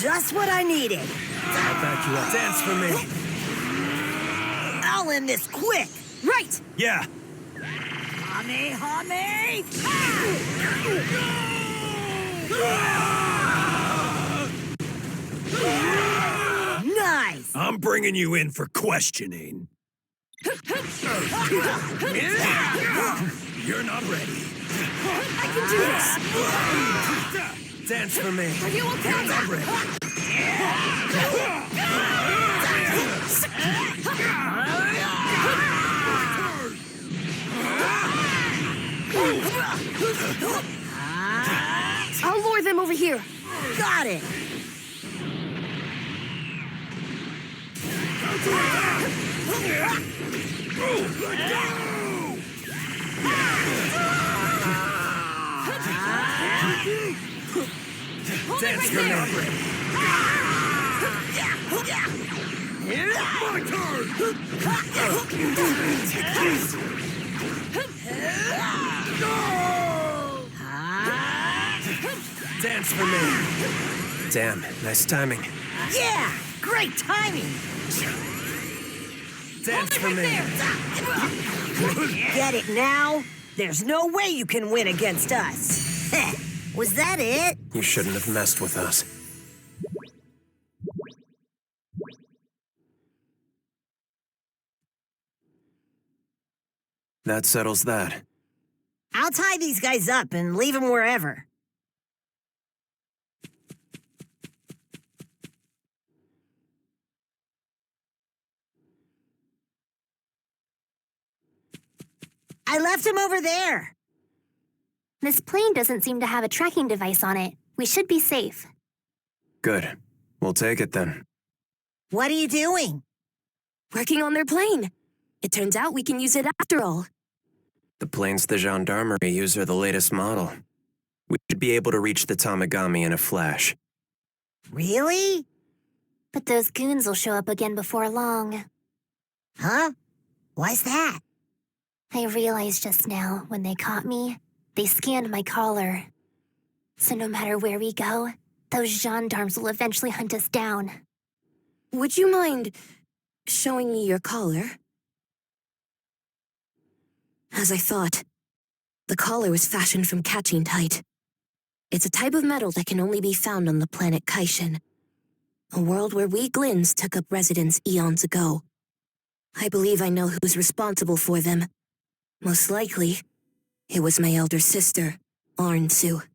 Just what I needed. I'll back you up. Dance for me. I'll end this quick. Right. Yeah. Hame, Hame! Nice! I'm bringing you in for questioning. You're not ready. I can do this. Dance for me. Are you okay? You're not ready. I'll lure them over here. Got it! Dance for me. My turn! Dance for me. Damn, nice timing. Yeah! Great timing! Dance for me. Get it now? There's no way you can win against us. Was that it? You shouldn't have messed with us. That settles that. I'll tie these guys up and leave them wherever. I left him over there. This plane doesn't seem to have a tracking device on it. We should be safe. Good. We'll take it then. What are you doing? Working on their plane. It turns out we can use it after all. The planes the gendarmerie use are the latest model. We should be able to reach the Tamagami in a flash. Really? But those goons will show up again before long. Huh? Why's that? I realized just now, when they caught me, they scanned my collar. So no matter where we go, those gendarmes will eventually hunt us down. Would you mind showing me your collar? As I thought, the collar was fashioned from catching-tite. It's a type of metal that can only be found on the planet Kaishin, a world where we Glins took up residence eons ago. I believe I know who's responsible for them. Most likely, it was my elder sister, Arnsu,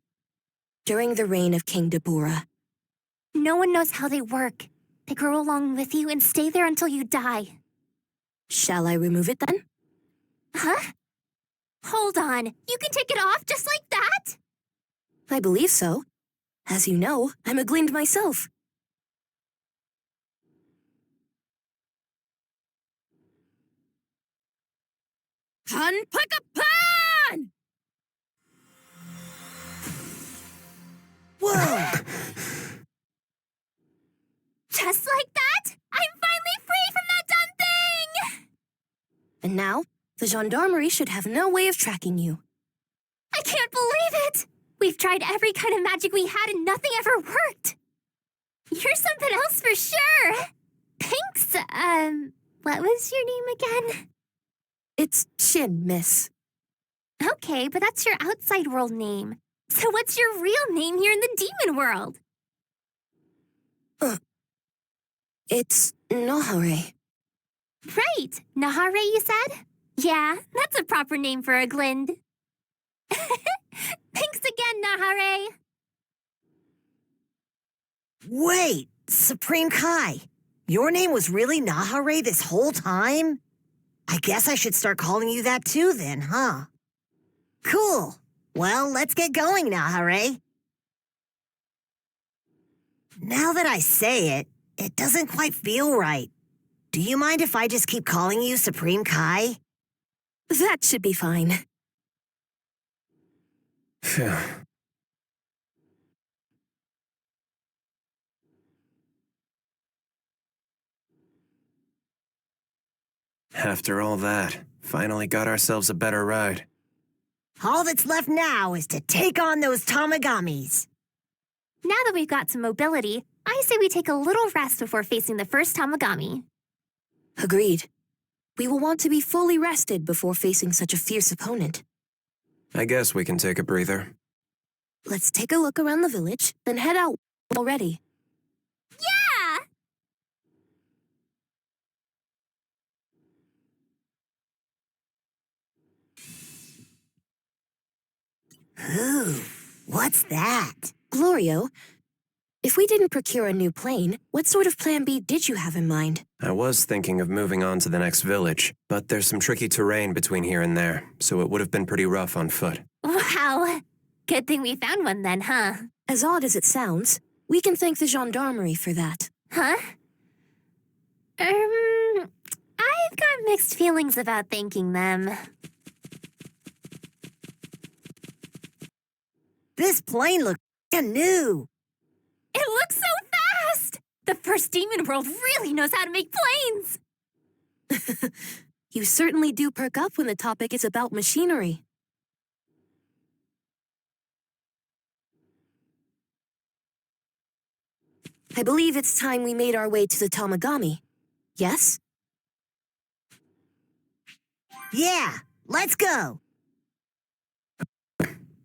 during the reign of King Dabura. No one knows how they work. They grow along with you and stay there until you die. Shall I remove it then? Huh? Hold on. You can take it off just like that? I believe so. As you know, I'm a Glind myself. Pan! Whoa! Just like that? I'm finally free from that dumb thing! And now, the gendarmerie should have no way of tracking you. I can't believe it! We've tried every kind of magic we had and nothing ever worked. You're something else for sure. Thanks, what was your name again? It's Shin, miss. Okay, but that's your outside world name. So what's your real name here in the demon world? It's Nahare. Right, Nahare, you said? Yeah, that's a proper name for a Glind. Thanks again, Nahare. Wait, Supreme Kai, your name was really Nahare this whole time? I guess I should start calling you that too then, huh? Cool. Well, let's get going, Nahare. Now that I say it, it doesn't quite feel right. Do you mind if I just keep calling you Supreme Kai? That should be fine. Phew. After all that, finally got ourselves a better ride. All that's left now is to take on those Tamagamis. Now that we've got some mobility, I say we take a little rest before facing the first Tamagami. Agreed. We will want to be fully rested before facing such a fierce opponent. I guess we can take a breather. Let's take a look around the village, then head out already. Ooh, what's that? Glorio, if we didn't procure a new plane, what sort of plan B did you have in mind? I was thinking of moving on to the next village, but there's some tricky terrain between here and there, so it would have been pretty rough on foot. Wow. Good thing we found one then, huh? As odd as it sounds, we can thank the gendarmerie for that. Huh? I've got mixed feelings about thanking them. This plane looks brand new. It looks so fast! The first demon world really knows how to make planes! You certainly do perk up when the topic is about machinery. I believe it's time we made our way to the Tamagami. Yes? Yeah, let's go.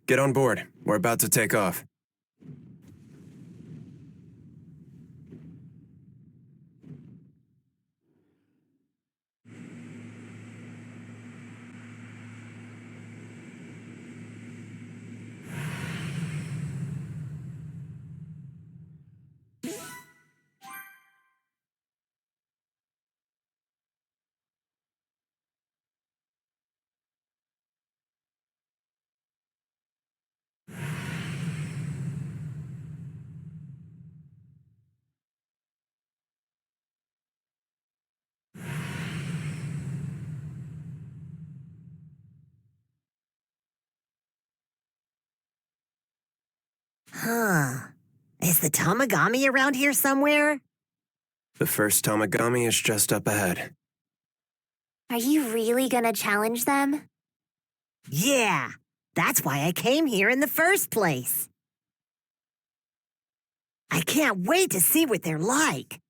Get on board. We're about to take off. Huh. Is the Tamagami around here somewhere? The first Tamagami is just up ahead. Are you really gonna challenge them? Yeah, that's why I came here in the first place. I can't wait to see what they're like.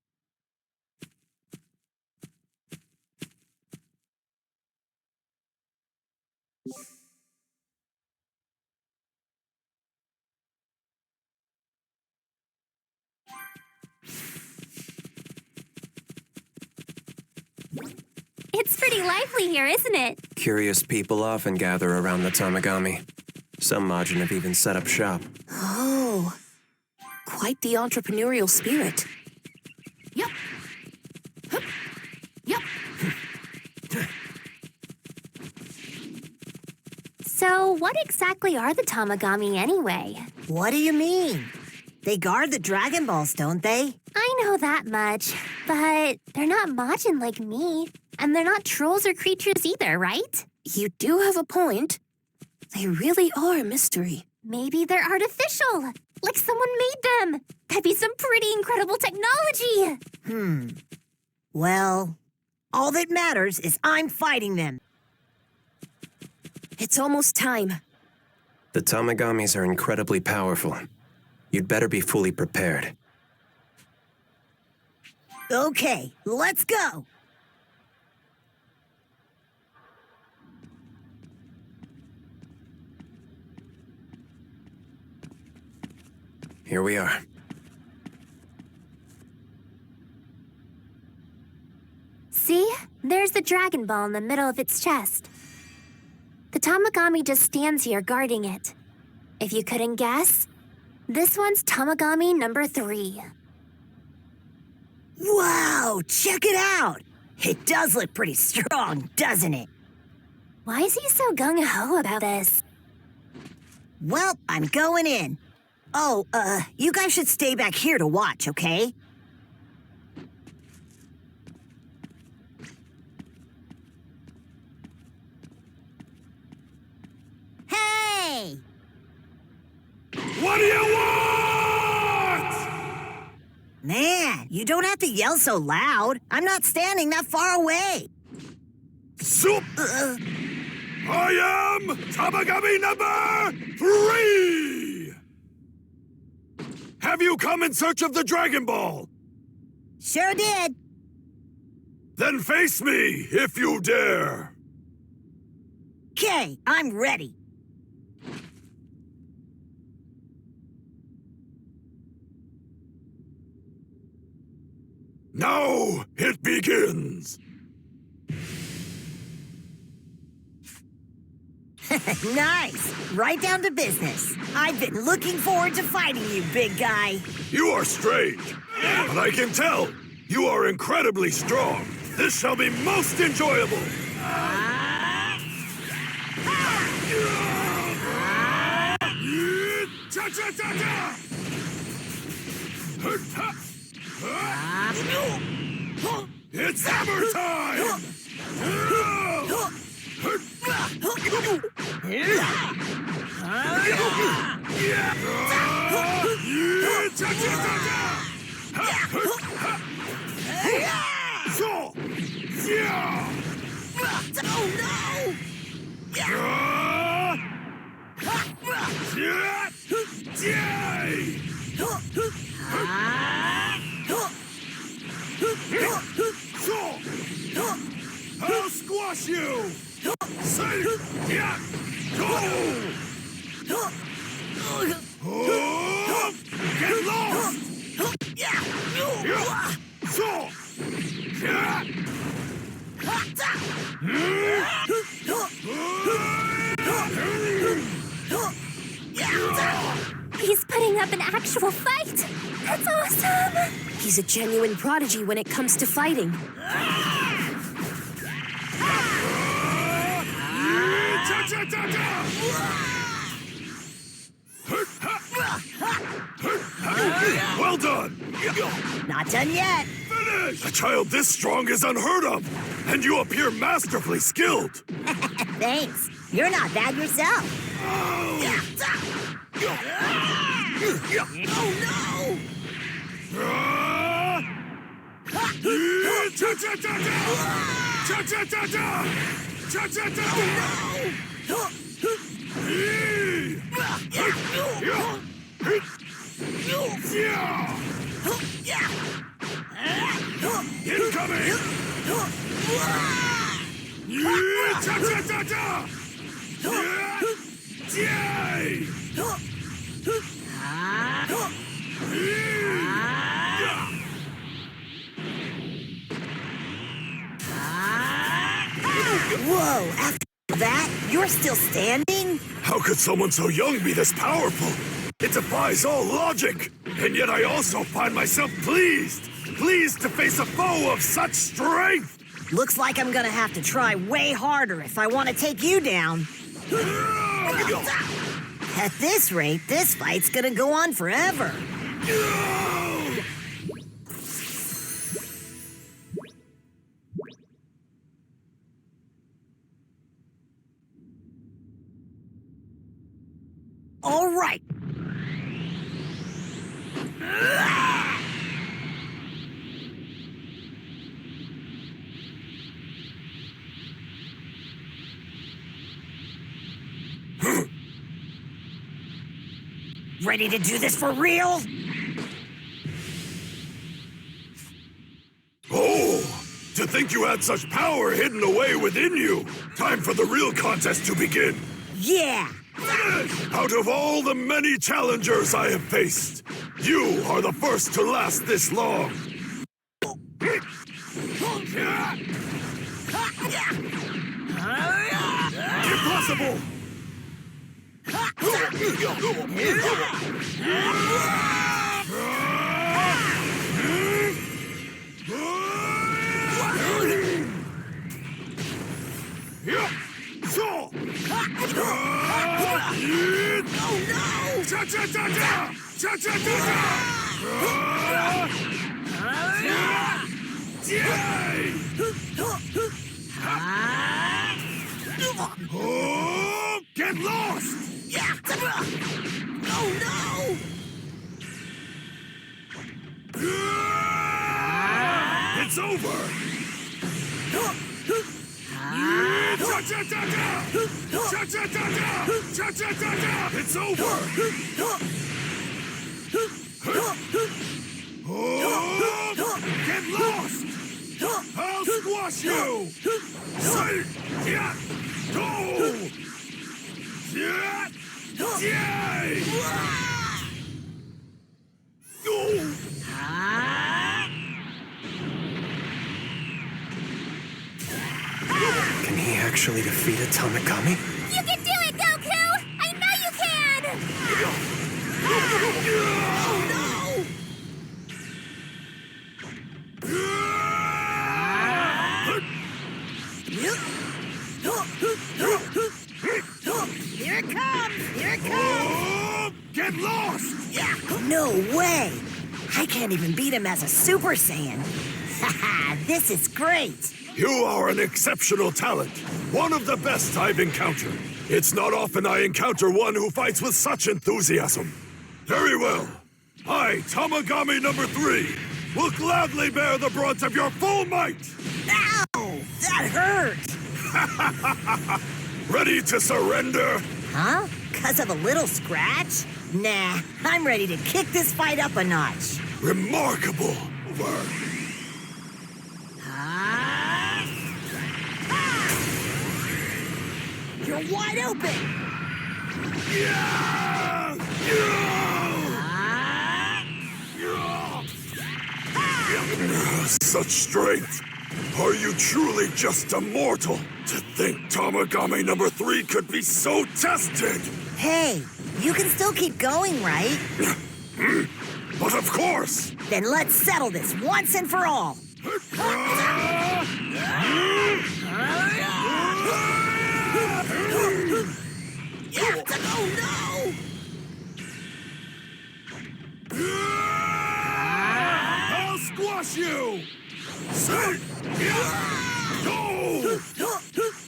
It's pretty lively here, isn't it? Curious people often gather around the Tamagami. Some Majin have even set up shop. Oh, quite the entrepreneurial spirit. Yup. Hup. Yup. So, what exactly are the Tamagami anyway? What do you mean? They guard the Dragon Balls, don't they? I know that much, but they're not Majin like me. And they're not trolls or creatures either, right? You do have a point. They really are a mystery. Maybe they're artificial, like someone made them. That'd be some pretty incredible technology. Well, all that matters is I'm fighting them. It's almost time. The Tamagamis are incredibly powerful. You'd better be fully prepared. Okay, let's go. Here we are. See? There's the Dragon Ball in the middle of its chest. The Tamagami just stands here guarding it. If you couldn't guess, this one's Tamagami number 3. Wow, check it out! It does look pretty strong, doesn't it? Why is he so gung-ho about this? Well, I'm going in. Oh, you guys should stay back here to watch, okay? Hey! What do you want? Man, you don't have to yell so loud. I'm not standing that far away. Soup! I am Tamagami number 3! Have you come in search of the Dragon Ball? Sure did. Then face me, if you dare. Okay, I'm ready. Now it begins. Nice. Right down to business. I've been looking forward to fighting you, big guy. You are strange, but I can tell you are incredibly strong. This shall be most enjoyable. It's hammer time! I'll squash you! Say, yeah, go! Get lost! He's putting up an actual fight! That's awesome! He's a genuine prodigy when it comes to fighting. Well done! Not done yet. Finish! A child this strong is unheard of, and you appear masterfully skilled. Thanks. You're not bad yourself. Oh Incoming! Whoa, after that, you're still standing? How could someone so young be this powerful? It defies all logic. And yet I also find myself pleased to face a foe of such strength. Looks like I'm gonna have to try way harder if I want to take you down. At this rate, this fight's gonna go on forever. All right. Ready to do this for real? Oh, to think you had such power hidden away within you. Time for the real contest to begin. Yeah. Out of all the many challengers I have faced, you are the first to last this long. impossible! Get lost! Oh no! It's over! It's over! Get lost! I'll squash you! Say, yeah, go! Yeah, yay! Go! Can he actually defeat a Tamagami? You can do it, Goku! I know you can! Oh no! Here it comes! Here it comes! Get lost! Yeah, no way! I can't even beat him as a Super Saiyan. Haha, this is great! You are an exceptional talent. One of the best I've encountered. It's not often I encounter one who fights with such enthusiasm. Very well. I, Tamagami number 3, will gladly bear the brunt of your full might. Ow! That hurt! Ready to surrender? Huh? 'Cause of a little scratch? Nah, I'm ready to kick this fight up a notch. Remarkable. Over. You're wide open! Yeah! Such strength! Are you truly just immortal? To think Tamagami number 3 could be so tested! Hey, you can still keep going, right? But of course! Then let's settle this once and for all! Oh no! I'll squash you! Say, yeah! Go!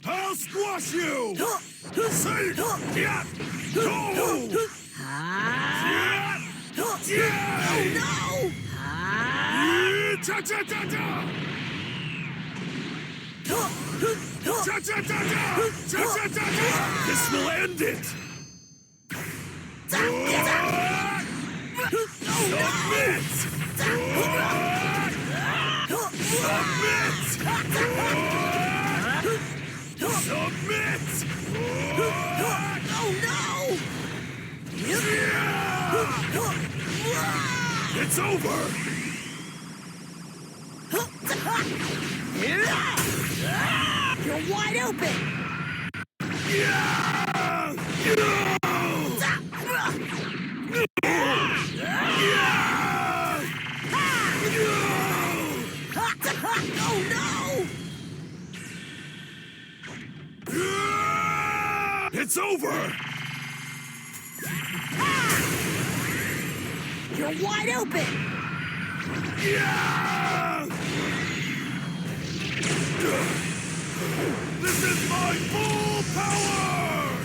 I'll squash you! Say, yeah! Go! Yeah! Yeah! Oh no! Cha-cha-cha-cha! Cha-cha-cha-cha! Cha-cha-cha-cha! This will end it! Submit! Submit! Submit! Oh no! It's over! You're wide open! Yeah! Oh no! It's over! You're wide open! Yeah! This is my full power!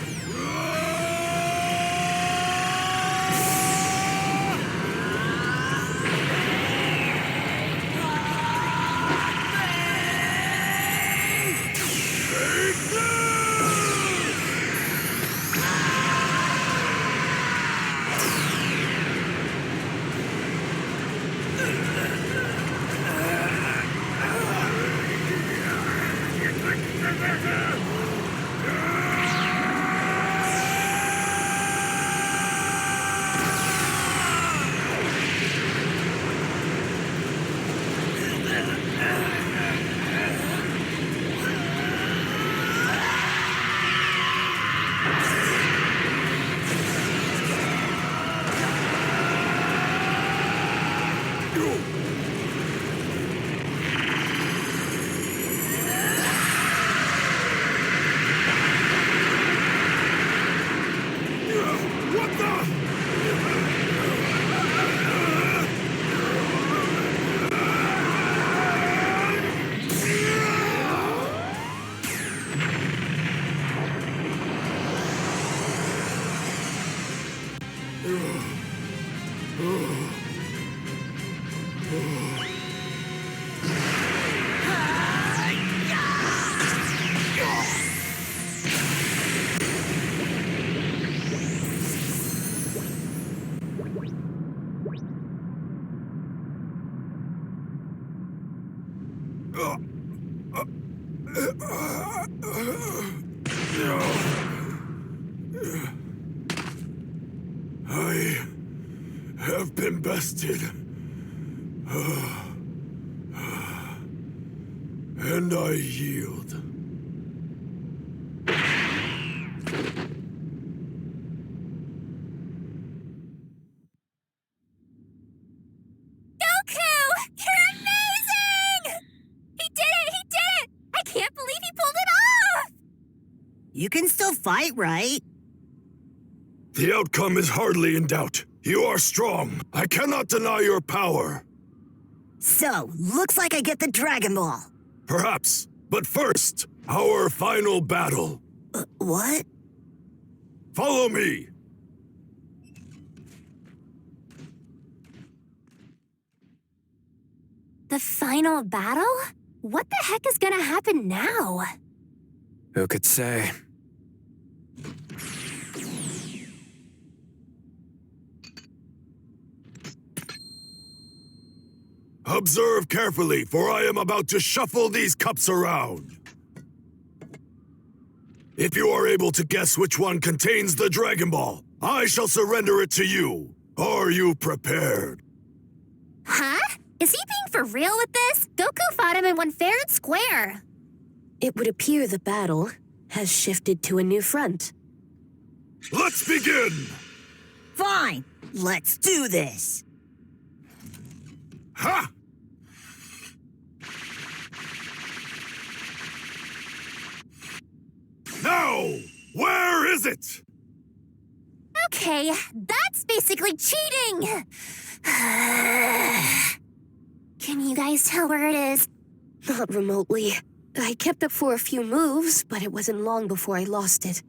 I have been bested. And I yield. Goku! You're amazing! He did it! He did it! I can't believe he pulled it off! You can still fight, right? The outcome is hardly in doubt. You are strong. I cannot deny your power. So, looks like I get the Dragon Ball. Perhaps. But first, our final battle. What? Follow me. The final battle? What the heck is gonna happen now? Who could say? Observe carefully, for I am about to shuffle these cups around. If you are able to guess which one contains the Dragon Ball, I shall surrender it to you. Are you prepared? Huh? Is he being for real with this? Goku fought him and won fair and square. It would appear the battle has shifted to a new front. Let's begin! Fine, let's do this. Ha! Now, where is it? Okay, that's basically cheating! Can you guys tell where it is? Not remotely. I kept up for a few moves, but it wasn't long before I lost it.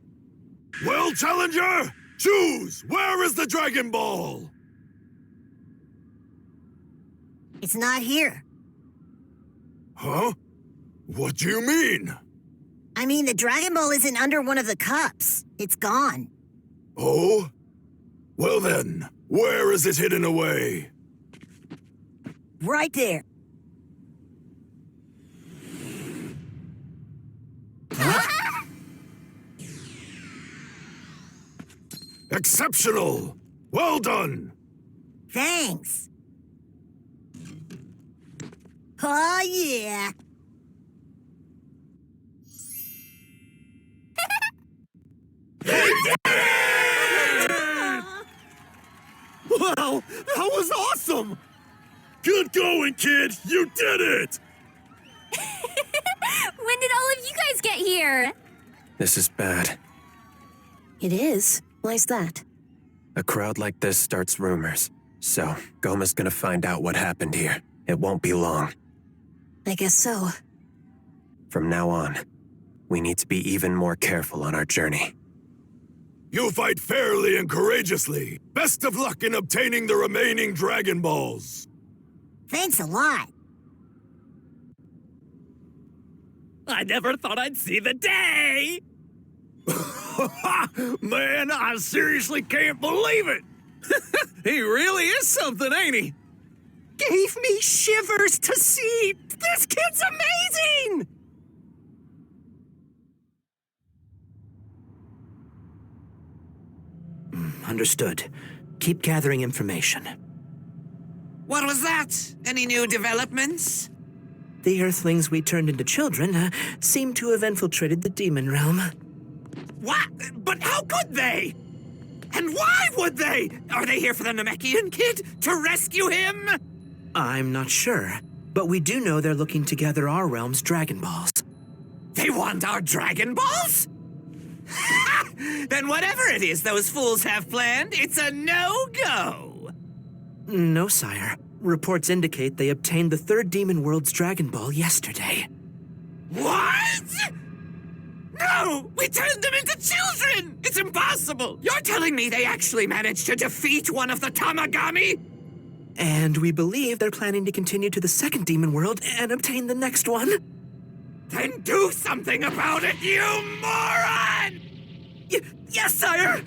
Well, Challenger, choose! Where is the Dragon Ball? It's not here. Huh? What do you mean? I mean, the Dragon Ball isn't under one of the cups. It's gone. Oh? Well then, where is it hidden away? Right there. Exceptional! Well done! Thanks. Oh, yeah. Wow, that was awesome! Good going, kid! You did it! When did all of you guys get here? This is bad. It is? Why's that? A crowd like this starts rumors. So, Goma's gonna find out what happened here. It won't be long. I guess so. From now on, we need to be even more careful on our journey. You fight fairly and courageously. Best of luck in obtaining the remaining Dragon Balls. Thanks a lot. I never thought I'd see the day! Man, I seriously can't believe it! He really is something, ain't he? Gave me shivers to see! This kid's amazing! Understood. Keep gathering information. What was that? Any new developments? The Earthlings we turned into children seem to have infiltrated the demon realm. What? But how could they? And why would they? Are they here for the Namekian kid? To rescue him? I'm not sure, but we do know they're looking to gather our realm's Dragon Balls. They want our Dragon Balls? Then whatever it is those fools have planned, it's a no-go! No, sire. Reports indicate they obtained the third demon world's Dragon Ball yesterday. What? No! We turned them into children! It's impossible! You're telling me they actually managed to defeat one of the Tamagami? And we believe they're planning to continue to the second demon world and obtain the next one. Then do something about it, you moron! Yes, sire!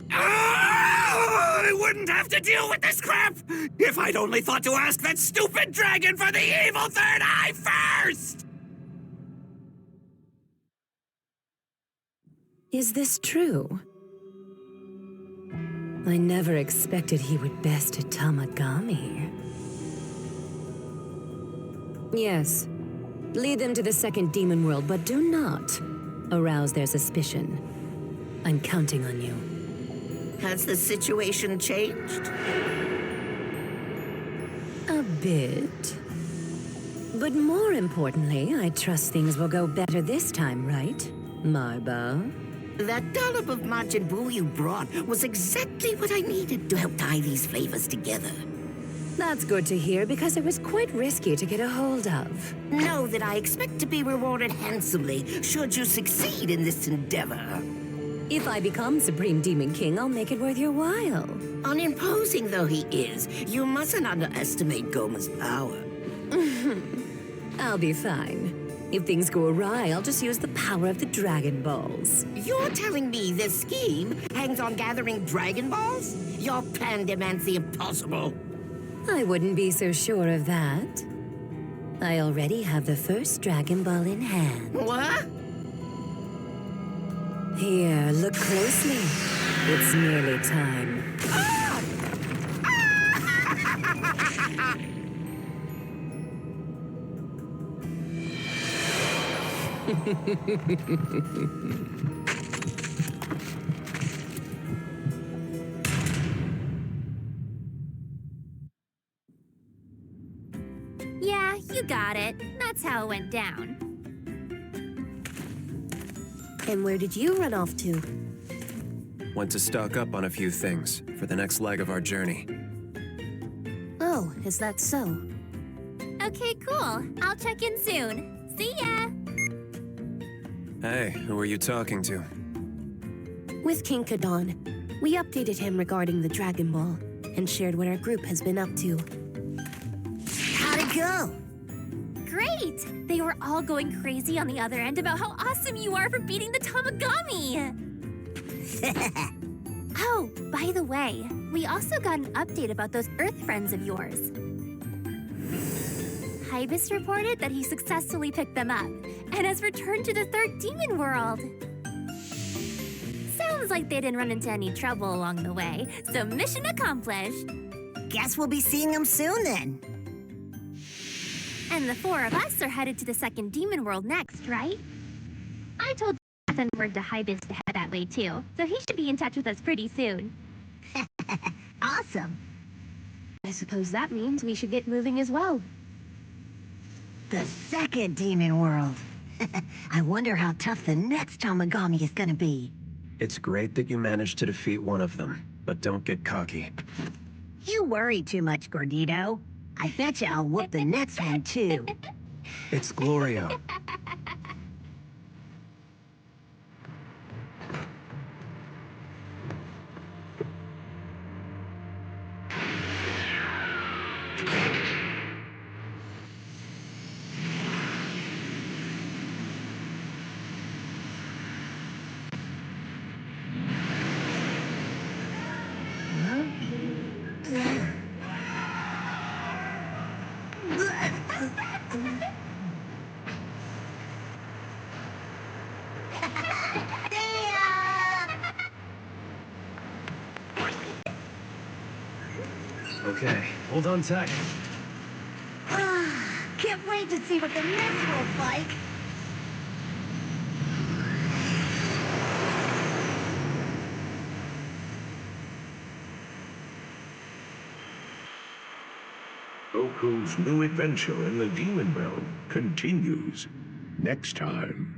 I wouldn't have to deal with this crap if I'd only thought to ask that stupid dragon for the evil third eye first! Is this true? I never expected he would best a Tamagami. Yes. Lead them to the second demon world, but do not arouse their suspicion. I'm counting on you. Has the situation changed? A bit. But more importantly, I trust things will go better this time, right, Marba? That dollop of Majin Buu you brought was exactly what I needed to help tie these flavors together. That's good to hear, because it was quite risky to get a hold of. Know that I expect to be rewarded handsomely should you succeed in this endeavor. If I become Supreme Demon King, I'll make it worth your while. Unimposing though he is, you mustn't underestimate Goma's power. I'll be fine. If things go awry, I'll just use the power of the Dragon Balls. You're telling me this scheme hangs on gathering Dragon Balls? Your plan demands the impossible. I wouldn't be so sure of that. I already have the first Dragon Ball in hand. What? Here, look closely. It's nearly time. Yeah, you got it. That's how it went down. And where did you run off to? Went to stock up on a few things for the next leg of our journey. Oh, is that so? Okay, cool. I'll check in soon. See ya! Hey, who are you talking to? With King Kadon. We updated him regarding the Dragon Ball and shared what our group has been up to. How'd it go? Great! They were all going crazy on the other end about how awesome you are for beating the Tamagami! Oh, by the way, we also got an update about those Earth friends of yours. Hybis reported that he successfully picked them up and has returned to the third demon world. Sounds like they didn't run into any trouble along the way, so mission accomplished. Guess we'll be seeing them soon then. And the four of us are headed to the second demon world next, right? I told to send word to Hybis to head that way too, so he should be in touch with us pretty soon. Awesome. I suppose that means we should get moving as well. The second demon world. I wonder how tough the next Tamagami is gonna be. It's great that you managed to defeat one of them, but don't get cocky. You worry too much, Gordito. I bet you I'll whoop the next one, too. It's Glorio. Okay, hold on tight. Can't wait to see what the next world's like. Goku's new adventure in the Demon Realm continues next time.